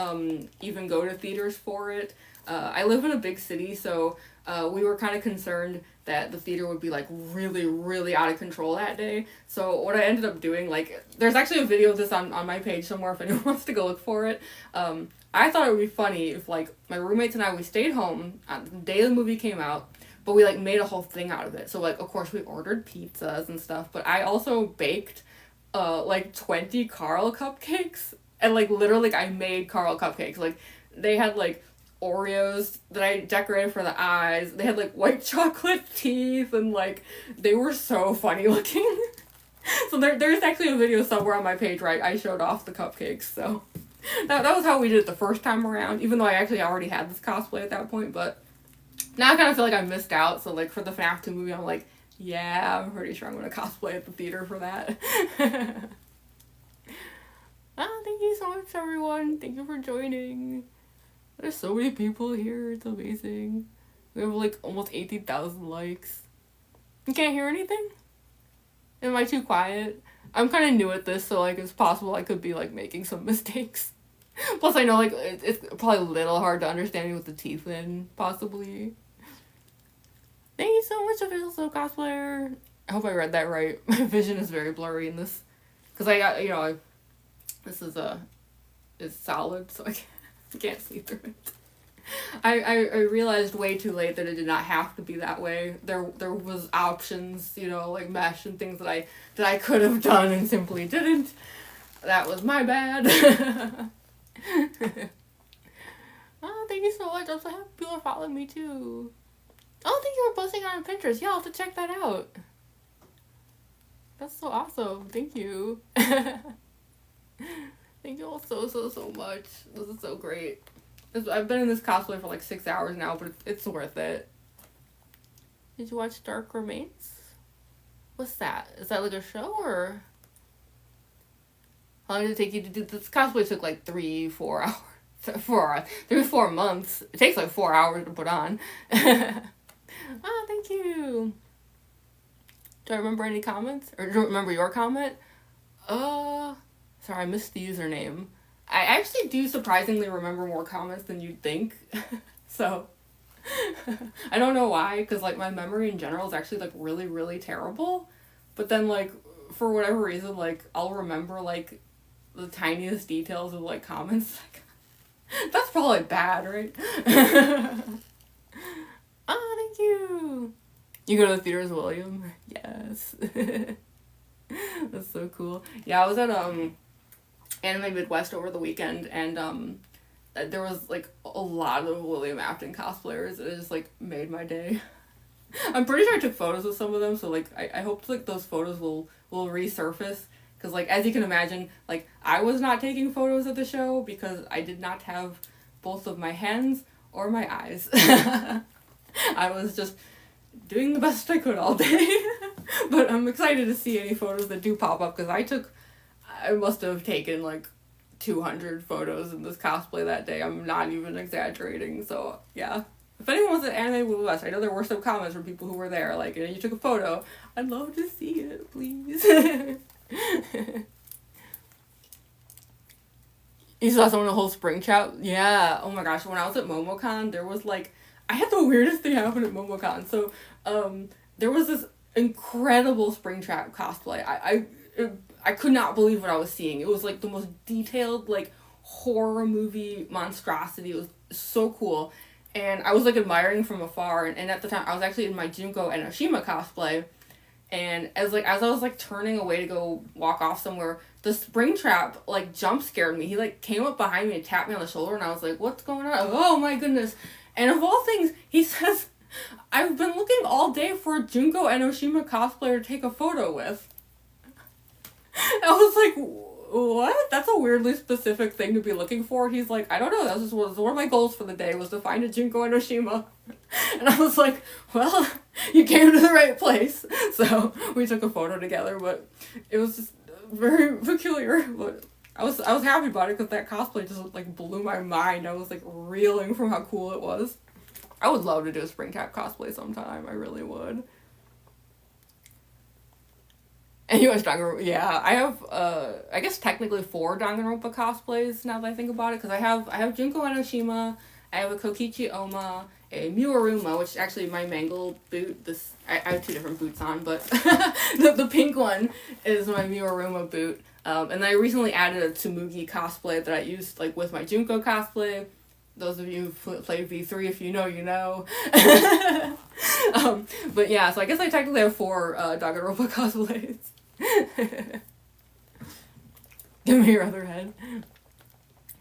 even go to theaters for it. I live in a big city, so, we were kind of concerned that the theater would be, like, really, really out of control that day. So what I ended up doing, like, there's actually a video of this on my page somewhere if anyone wants to go look for it. I thought it would be funny if, like, my roommates and I, we stayed home on the day the movie came out, but we, like, made a whole thing out of it. So, like, of course, we ordered pizzas and stuff, but I also baked, like, 20 Carl cupcakes, and, like, literally, like, I made Carl cupcakes. Like, they had, like, Oreos that I decorated for the eyes. They had, like, white chocolate teeth, and, like, they were so funny looking. So there's actually a video somewhere on my page where I showed off the cupcakes, so... That was how we did it the first time around, even though I actually already had this cosplay at that point, but now I kind of feel like I missed out, so, like, for the FNAF 2 movie, I'm like, yeah, I'm pretty sure I'm going to cosplay at the theater for that. Oh, thank you so much, everyone. Thank you for joining. There's so many people here. It's amazing. We have, like, almost 80,000 likes. You can't hear anything? Am I too quiet? I'm kind of new at this, so, like, it's possible I could be, like, making some mistakes. Plus, I know, like, it's probably a little hard to understand me with the teeth in, possibly. Thank you so much, Official Cosplayer. I hope I read that right. My vision is very blurry in this. Because I got, you know, this is solid, so I can't see through it. I realized way too late that it did not have to be that way. There was options, you know, like mesh and things that I could have done and simply didn't. That was my bad. Oh, thank you so much. I'm so happy people are following me too. Oh, thank you for posting on Pinterest. Yeah, I'll have to check that out. That's so awesome. Thank you. Thank you all so much. This is so great. I've been in this cosplay for like 6 hours now, but it's worth it. Did you watch Dark Remains? What's that? Is that like a show or? How long did it take you to do this? Cosplay took like 3-4 hours. 4 months. It takes like 4 hours to put on. Oh, thank you. Do I remember any comments? Or do you remember your comment? Sorry, I missed the username. I actually do surprisingly remember more comments than you'd think. So, I don't know why, because, like, my memory in general is actually, like, really, really terrible. But then, like, for whatever reason, like, I'll remember, like, the tiniest details of, like, comments. Like, that's probably bad, right? Oh, thank you. You go to the theaters, William? Yes. That's so cool. Yeah, I was at Anime Midwest over the weekend, and there was like a lot of William Afton cosplayers. It just like made my day. I'm pretty sure I took photos with some of them, so like I hope like those photos will resurface, because like as you can imagine, like I was not taking photos at the show because I did not have both of my hands or my eyes. I was just doing the best I could all day. But I'm excited to see any photos that do pop up, because I must have taken like 200 photos in this cosplay that day. I'm not even exaggerating. So yeah, if anyone was at Anime Midwest, I know there were some comments from people who were there, like, you took a photo. I'd love to see it, please. You saw someone in a whole spring chat? Yeah. Oh my gosh, when I was at MomoCon, there was like, I had the weirdest thing happen at MomoCon. So, there was this incredible Springtrap cosplay. I could not believe what I was seeing. It was like the most detailed, like, horror movie monstrosity. It was so cool. And I was like admiring from afar, and at the time I was actually in my Junko Enoshima cosplay, and as I was like turning away to go walk off somewhere, the Springtrap like jump scared me. He like came up behind me and tapped me on the shoulder, and I was like, what's going on? Oh my goodness. And of all things, he says, I've been looking all day for a Junko Enoshima cosplayer to take a photo with. I was like, what? That's a weirdly specific thing to be looking for. He's like, I don't know, that was one of my goals for the day, was to find a Junko Enoshima. And I was like, well, you came to the right place. So we took a photo together, but it was just very peculiar. But I was happy about it, because that cosplay just like blew my mind. I was like reeling from how cool it was. I would love to do a Springtrap cosplay sometime. I really would. And you watch Danganronpa? Yeah, I have, I guess technically 4 Danganronpa cosplays now that I think about it, because I have Junko Enoshima, I have a Kokichi Oma, a Miwaruma, which is actually my Mangle boot. I have 2 different boots on, but the pink one is my Miwaruma boot. And I recently added a Tsumugi cosplay that I used like with my Junko cosplay. Those of you who play V3, if you know, you know. But yeah, so I guess I technically have 4 Danganronpa cosplays. Give me your other head.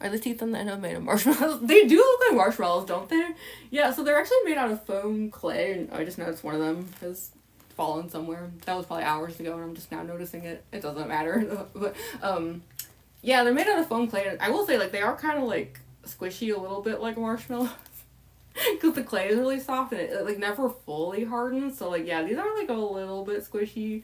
Are the teeth on the end of made of marshmallows? They do look like marshmallows, don't they? Yeah, so they're actually made out of foam clay, and I just noticed one of them has fallen somewhere. That was probably hours ago, and I'm just now noticing it. It doesn't matter. But, yeah, they're made out of foam clay, and I will say, like, they are kind of, like, squishy a little bit like marshmallows. Because the clay is really soft, and it, like, never fully hardens. So, like, yeah, these are, like, a little bit squishy.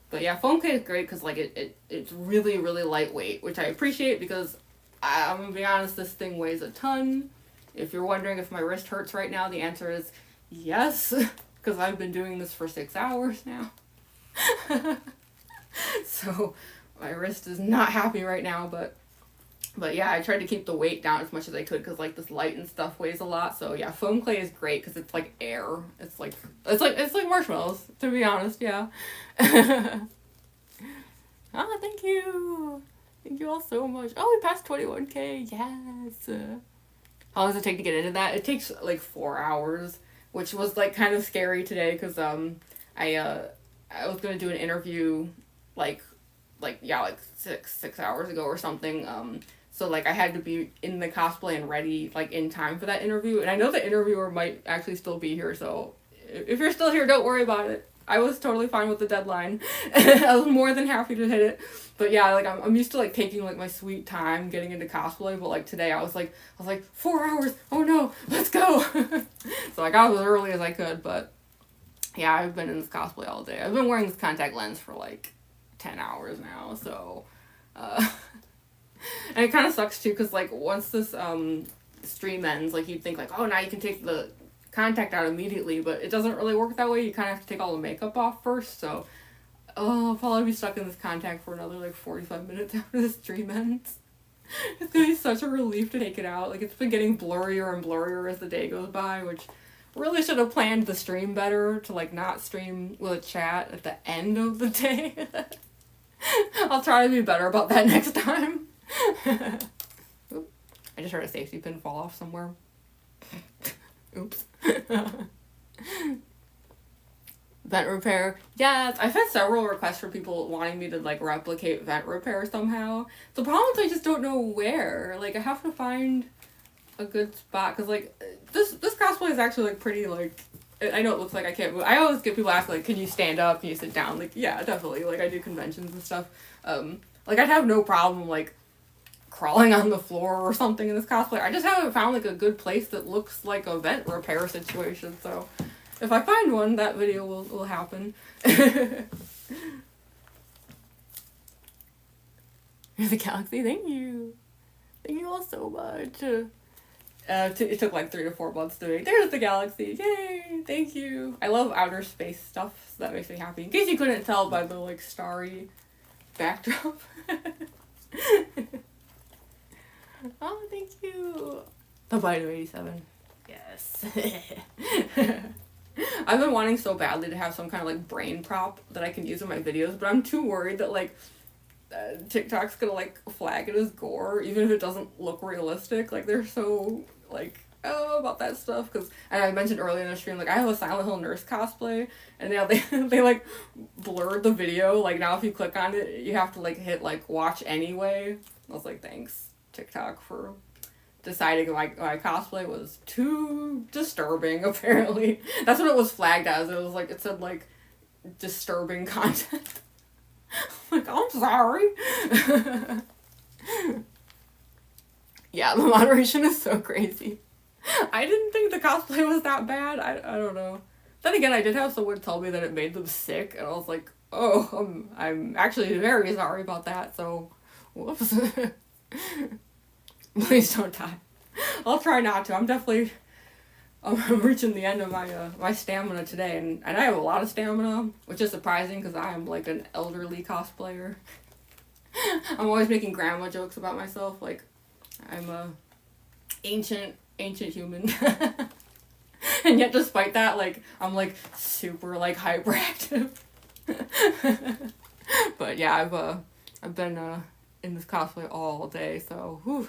But yeah, foam clay is great because, like, it's really, really lightweight, which I appreciate, because I'm gonna be honest, this thing weighs a ton. If you're wondering if my wrist hurts right now, the answer is yes, because I've been doing this for 6 hours now. So my wrist is not happy right now, but yeah, I tried to keep the weight down as much as I could, because like this light and stuff weighs a lot. So yeah, foam clay is great because it's like air. It's like marshmallows, to be honest. Yeah. Thank you all so much. Oh, we passed 21K. Yes. How long does it take to get into that? It takes like 4 hours, which was like kind of scary today, because I was gonna do an interview like 6 hours ago or something. So, like, I had to be in the cosplay and ready, like, in time for that interview. And I know the interviewer might actually still be here, so if you're still here, don't worry about it. I was totally fine with the deadline. I was more than happy to hit it. But yeah, like, I'm used to, like, taking, like, my sweet time getting into cosplay. But, like, today I was like, 4 hours. Oh, no, let's go. So I got as early as I could. But, yeah, I've been in this cosplay all day. I've been wearing this contact lens for, like, 10 hours now, so And it kind of sucks too, because like once this stream ends, like you'd think like, oh, now you can take the contact out immediately, but it doesn't really work that way. You kind of have to take all the makeup off first, so I'll probably be stuck in this contact for another like 45 minutes after the stream ends. It's gonna be such a relief to take it out. Like, it's been getting blurrier and blurrier as the day goes by, which really should have planned the stream better to like not stream with a chat at the end of the day. I'll try to be better about that next time. Oop. I just heard a safety pin fall off somewhere. Oops. Vent repair. Yes, I've had several requests for people wanting me to like replicate vent repair somehow. The problem is I just don't know where. Like, I have to find a good spot, because like this cosplay is actually like pretty, like, I know it looks like I can't move. I always get people ask like, can you stand up, can you sit down? Like, yeah, definitely. Like, I do conventions and stuff. Like, I'd have no problem like crawling on the floor or something in this cosplay. I just haven't found like a good place that looks like a vent repair situation, so if I find one, that video will happen. Here's the galaxy, thank you. Thank you all so much. It took like 3 to 4 months to make. There's the galaxy, yay, thank you. I love outer space stuff, so that makes me happy. In case you couldn't tell by the like starry backdrop. Oh, thank you. The Bite 87. Yes. I've been wanting so badly to have some kind of like brain prop that I can use in my videos, but I'm too worried that like TikTok's gonna like flag it as gore, even if it doesn't look realistic. Like, they're so like, oh, about that stuff, because, and I mentioned earlier in the stream, like, I have a Silent Hill nurse cosplay, and now they like blurred the video. Like, now if you click on it, you have to like hit like watch anyway. I was like, thanks TikTok for deciding my cosplay was too disturbing, apparently. That's what it was flagged as. It was like, it said like disturbing content. I'm like, I'm sorry. Yeah, the moderation is so crazy. I didn't think the cosplay was that bad. I don't know. Then again, I did have someone tell me that it made them sick, and I was like, oh, I'm actually very sorry about that, so whoops. Please don't die. I'll try not to. I'm reaching the end of my stamina today, and I have a lot of stamina, which is surprising because I am like an elderly cosplayer. I'm always making grandma jokes about myself, like I'm a ancient human. And yet despite that, like, I'm like super like hyperactive. But yeah, I've been in this cosplay all day, so whew.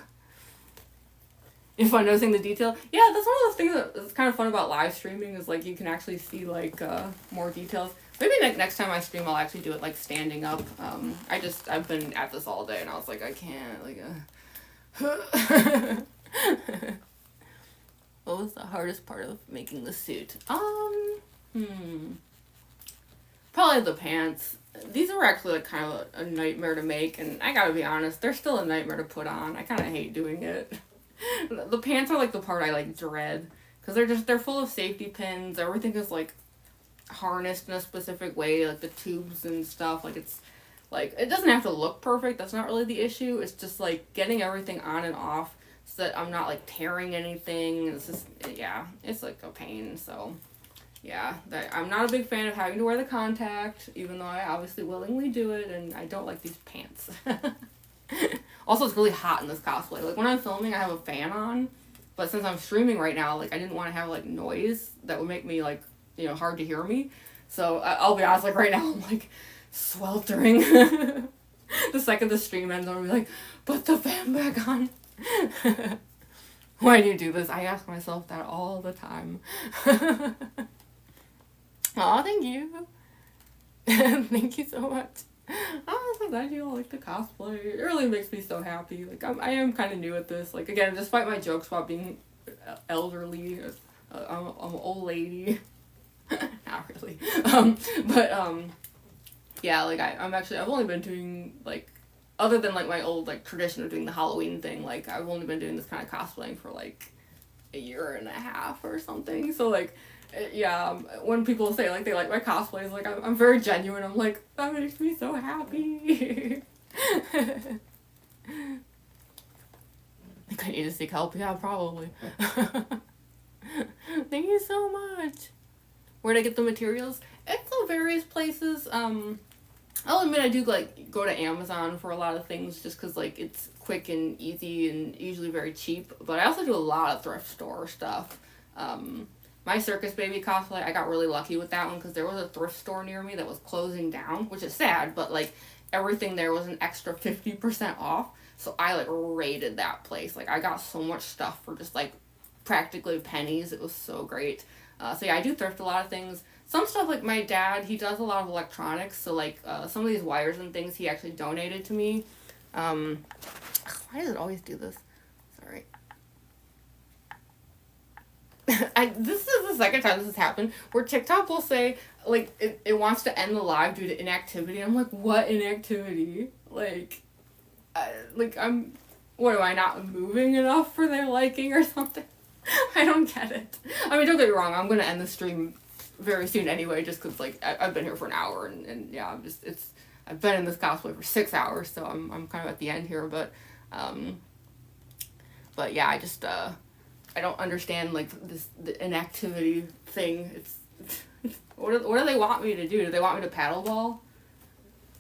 If I'm noticing the detail, yeah, that's one of the things that's kind of fun about live streaming, is like you can actually see like more details. Maybe next time I stream, I'll actually do it like standing up. I've been at this all day, and I was like, I can't, like. What was the hardest part of making the suit? Probably the pants. These are actually like kind of a nightmare to make, and I gotta be honest, they're still a nightmare to put on. I kind of hate doing it. The pants are like the part I like dread, because they're full of safety pins. Everything is like harnessed in a specific way, like the tubes and stuff. Like, it's like, it doesn't have to look perfect. That's not really the issue. It's just like getting everything on and off so that I'm not like tearing anything. It's just, yeah, it's like a pain. So yeah, I'm not a big fan of having to wear the contact, even though I obviously willingly do it, and I don't like these pants. Also, it's really hot in this cosplay. Like, when I'm filming, I have a fan on, but since I'm streaming right now, like, I didn't want to have like noise that would make me like, you know, hard to hear me. So I'll be honest, like right now I'm like sweltering. The second the stream ends, I'll be like, put the fan back on. Why do you do this? I ask myself that all the time. Aw, thank you. Thank you so much. Oh, I'm so glad you all like the cosplay. It really makes me so happy. Like, I am kind of new at this. Like, again, despite my jokes about being elderly, I'm an old lady. Not really. Yeah, like, I've only been doing, like, other than, like, my old, like, tradition of doing the Halloween thing, like, I've only been doing this kind of cosplaying for, like, a year and a half or something. So, like, yeah, when people say, like, they like my cosplays, like, I'm very genuine. I'm like, that makes me so happy. think I need to seek help. Yeah, probably. Thank you so much. Where'd I get the materials? It's from various places. I'll admit I do like go to Amazon for a lot of things just because like it's quick and easy and usually very cheap. But I also do a lot of thrift store stuff. My Circus Baby cosplay, I got really lucky with that one because there was a thrift store near me that was closing down, which is sad, but like everything there was an extra 50% off. So I like raided that place. Like I got so much stuff for just like practically pennies. It was so great. So yeah, I do thrift a lot of things. Some stuff like my dad, he does a lot of electronics. So like some of these wires and things he actually donated to me. Why does it always do this? Sorry. This is the second time this has happened where TikTok will say like it wants to end the live due to inactivity. I'm like, what inactivity? Like what am I not moving enough for their liking or something? I don't get it. I mean, don't get me wrong, I'm gonna end the stream very soon anyway, just because like I've been here for an hour and yeah, I've been in this cosplay for 6 hours, so I'm kind of at the end here, but yeah, I just I don't understand like the inactivity thing. It's what do they want me to do? Do they want me to paddleball?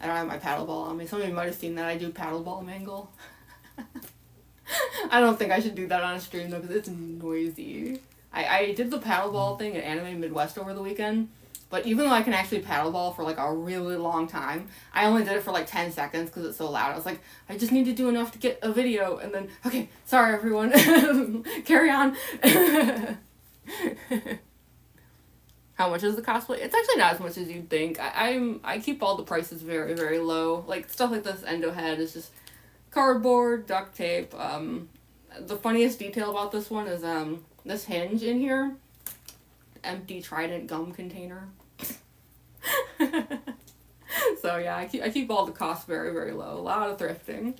I don't have my paddleball on me. Somebody might have seen that I do paddleball Mangle. I don't think I should do that on a stream though because it's noisy. I did the paddleball thing at Anime Midwest over the weekend, but even though I can actually paddleball for like a really long time, I only did it for like 10 seconds because it's so loud. I was like, I just need to do enough to get a video and then, okay, sorry everyone, carry on. How much is the cosplay? It's actually not as much as you'd think. I keep all the prices very, very low. Like stuff like this endo head is just cardboard, duct tape. The funniest detail about this one is this hinge in here, empty Trident gum container. So yeah, I keep all the costs very, very low. A lot of thrifting.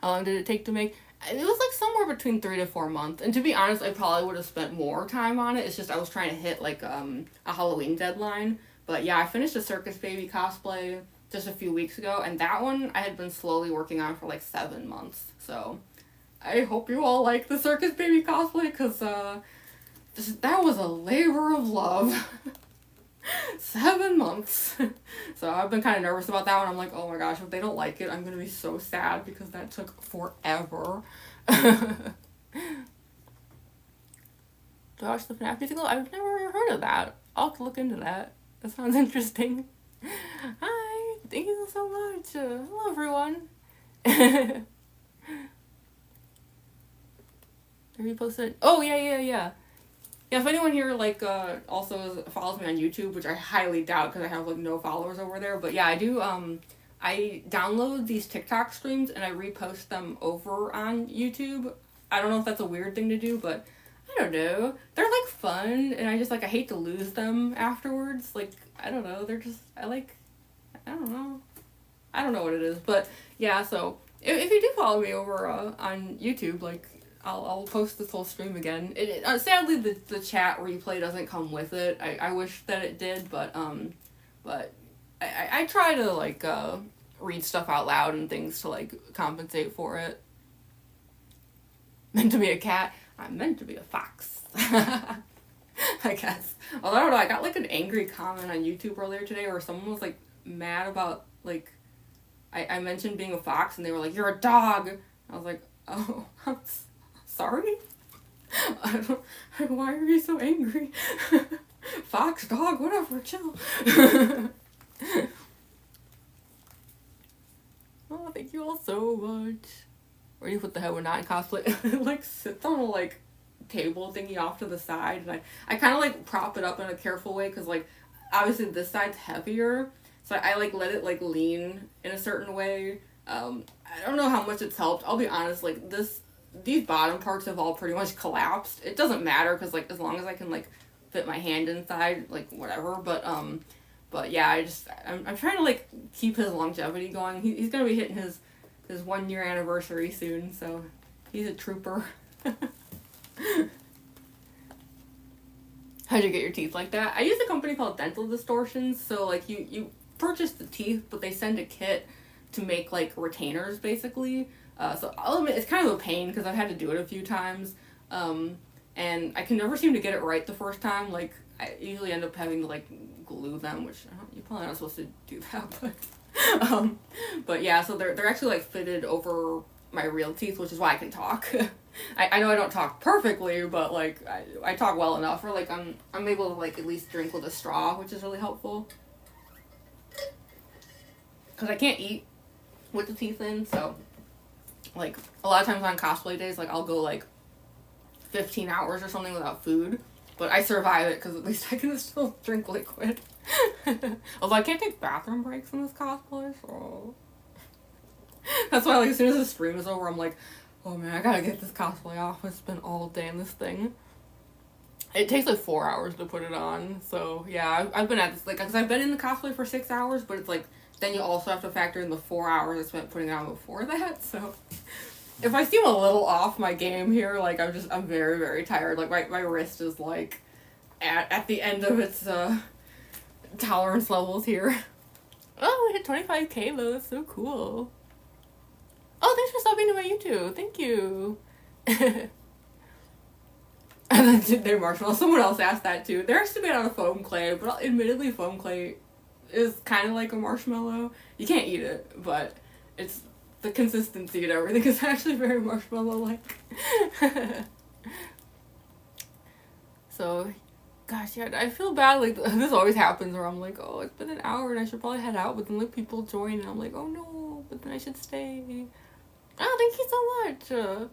How long did it take to make? It was like somewhere between 3 to 4 months. And to be honest, I probably would have spent more time on it. It's just I was trying to hit like a Halloween deadline. But yeah, I finished a Circus Baby cosplay just a few weeks ago, and that one I had been slowly working on for like 7 months. So I hope you all like the Circus Baby cosplay because that was a labor of love. 7 months. So I've been kind of nervous about that one. I'm like, oh my gosh, if they don't like it, I'm gonna be so sad because that took forever. Do I watch the FNAF musical? I've never heard of that. I'll have to look into that. That sounds interesting. Hi, thank you so much. Hello everyone. Have you posted? Oh yeah. Yeah, if anyone here like also follows me on YouTube, which I highly doubt because I have like no followers over there, but yeah, I do I download these TikTok streams and I repost them over on YouTube. I don't know if that's a weird thing to do, but I don't know. They're like fun and I hate to lose them afterwards. Like, I don't know, they're just I don't know. I don't know what it is, but yeah, so if you do follow me over on YouTube, like I'll post this whole stream again. Sadly, the chat replay doesn't come with it. I wish that it did, but I try to like read stuff out loud and things to like compensate for it. Meant to be a cat. I'm meant to be a fox. I guess. Although I don't know, I got like an angry comment on YouTube earlier today where someone was like mad about like I mentioned being a fox and they were like, "You're a dog." I was like, "Oh, I'm sorry? Why are you so angry?" Fox, dog, whatever, chill. Oh, thank you all so much. Where do you put the head when not in cosplay? It like sits on a like table thingy off to the side, and I kind of like prop it up in a careful way because like obviously this side's heavier, so I like let it like lean in a certain way. I don't know how much it's helped. I'll be honest, like these bottom parts have all pretty much collapsed. It doesn't matter because like as long as I can like fit my hand inside, like whatever. But yeah, I'm trying to like keep his longevity going. He's gonna be hitting his 1 year anniversary soon, so he's a trooper. How'd you get your teeth like that? I use a company called Dental Distortions, so like you purchased the teeth, but they send a kit to make like retainers basically. So I'll admit it's kind of a pain because I've had to do it a few times, and I can never seem to get it right the first time. Like I usually end up having to like glue them, which you're probably not supposed to do that, but yeah. So they're actually like fitted over my real teeth, which is why I can talk. I know I don't talk perfectly, but like I talk well enough, or like I'm able to like at least drink with a straw, which is really helpful. Because I can't eat with the teeth in, so like a lot of times on cosplay days, like I'll go like 15 hours or something without food, but I survive it because at least I can still drink liquid. Although I can't take bathroom breaks in this cosplay, so that's why like as soon as the stream is over, I'm like, oh man, I gotta get this cosplay off. It's been all day in this thing. It takes like 4 hours to put it on, so yeah, I've been at this like because I've been in the cosplay for 6 hours, but it's like then you also have to factor in the 4 hours I spent putting it on before that. So if I seem a little off my game here, like I'm very, very tired. Like my wrist is like at the end of its tolerance levels here. Oh, we hit 25K though. That's so cool. Oh, thanks for stopping to my YouTube. Thank you. And then their marshmallow. Someone else asked that too. They're actually made out of foam clay, but admittedly foam clay is kind of like a marshmallow. You can't eat it, but it's the consistency and everything is actually very marshmallow-like. So, gosh, yeah, I feel bad. Like this always happens where I'm like, oh, it's been an hour and I should probably head out, but then like people join and I'm like, oh no, but then I should stay. Oh, thank you so much.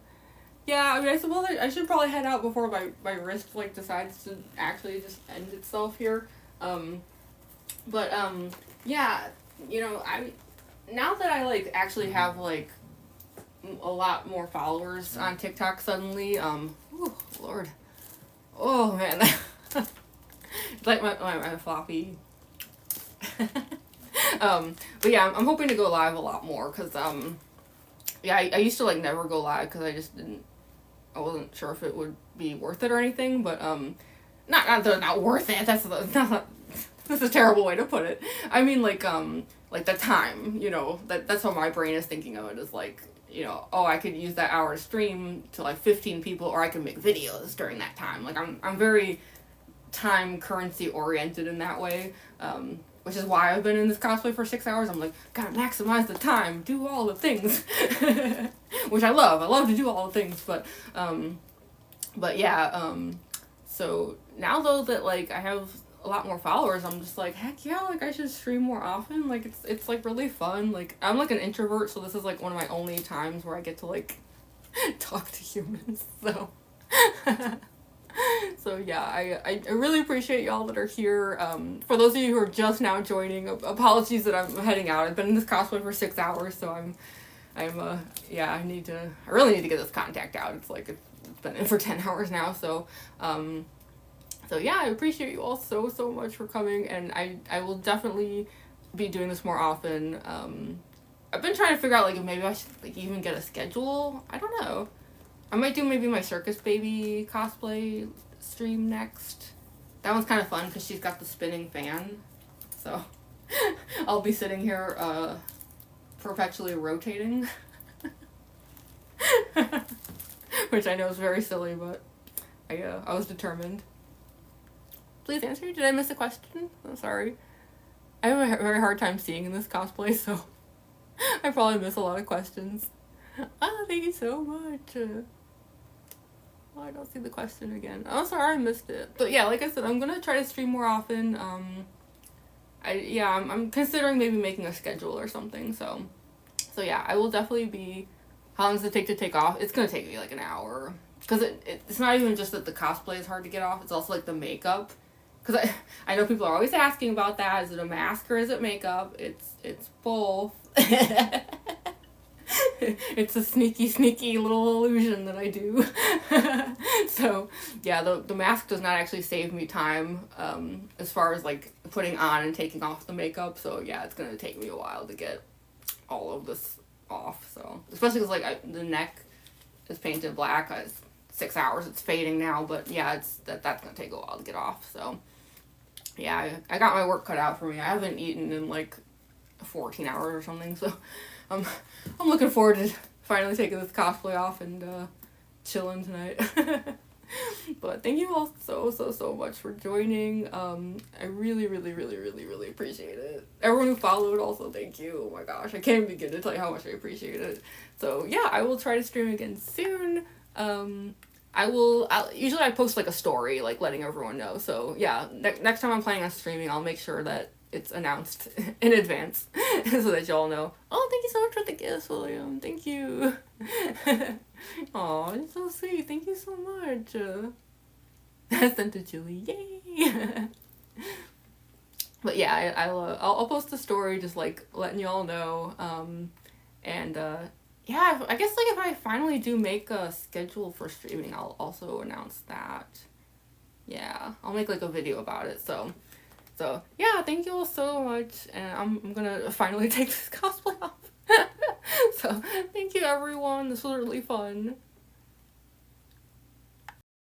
Yeah, I mean, I suppose I should probably head out before my wrist like decides to actually just end itself here. But yeah, you know, now that I like actually have like a lot more followers on TikTok suddenly, ooh, Lord, oh man, it's like my floppy. But yeah, I'm hoping to go live a lot more because yeah, I used to like never go live because I wasn't sure if it would be worth it or anything, but not that they're not worth it. That's a terrible way to put it. I mean like the time, you know, that's what my brain is thinking of it is like, you know, oh, I could use that hour to stream to like 15 people, or I could make videos during that time. Like I'm very time currency oriented in that way, which is why I've been in this cosplay for 6 hours. I'm like, gotta maximize the time, do all the things, which I love to do all the things, but yeah, so now though that like I have a lot more followers, I'm just like, heck yeah, like I should stream more often. Like it's like really fun. Like I'm like an introvert, so this is like one of my only times where I get to like talk to humans. So so yeah, I really appreciate y'all that are here. For those of you who are just now joining, apologies that I'm heading out. I've been in this cosplay for 6 hours, so I'm yeah, I really need to get this contact out. It's like it's been in for 10 hours now, so so yeah, I appreciate you all so much for coming, and I will definitely be doing this more often. I've been trying to figure out like if maybe I should like even get a schedule. I don't know. I might do maybe my Circus Baby cosplay stream next. That one's kind of fun because she's got the spinning fan, so I'll be sitting here perpetually rotating, which I know is very silly, but I was determined. Please answer. Did I miss a question? I'm sorry. I have a very hard time seeing in this cosplay, so I probably miss a lot of questions. Oh, thank you so much. Oh, I don't see the question again. Oh, sorry, I missed it. But yeah, like I said, I'm gonna try to stream more often. I'm considering maybe making a schedule or something. So yeah, I will definitely be. How long does it take to take off? It's gonna take me like an hour. Because it's not even just that the cosplay is hard to get off. It's also like the makeup. Because I know people are always asking about that. Is it a mask or is it makeup? It's both. It's a sneaky little illusion that I do. So yeah, the mask does not actually save me time as far as like putting on and taking off the makeup. So yeah, it's gonna take me a while to get all of this off. So especially because like the neck is painted black. It's 6 hours. It's fading now, but yeah, that's gonna take a while to get off. So yeah, I got my work cut out for me. I haven't eaten in like 14 hours or something, so I'm looking forward to finally taking this cosplay off and chilling tonight. But thank you all so much for joining. I really appreciate it. Everyone who followed also, thank you. Oh my gosh, I can't even begin to tell you how much I appreciate it. So yeah, I will try to stream again soon. Usually I post like a story, like letting everyone know. So yeah, next time I'm planning on streaming, I'll make sure that it's announced in advance so that y'all know. Oh, thank you so much for the gifts, William. Thank you. Aw, it's so sweet. Thank you so much. Sent to Julie. Yay! But yeah, I'll post a story just like letting y'all know. And yeah, I guess like if I finally do make a schedule for streaming, I'll also announce that. Yeah, I'll make like a video about it. So yeah, thank you all so much, and I'm gonna finally take this cosplay off. So thank you everyone. This was really fun.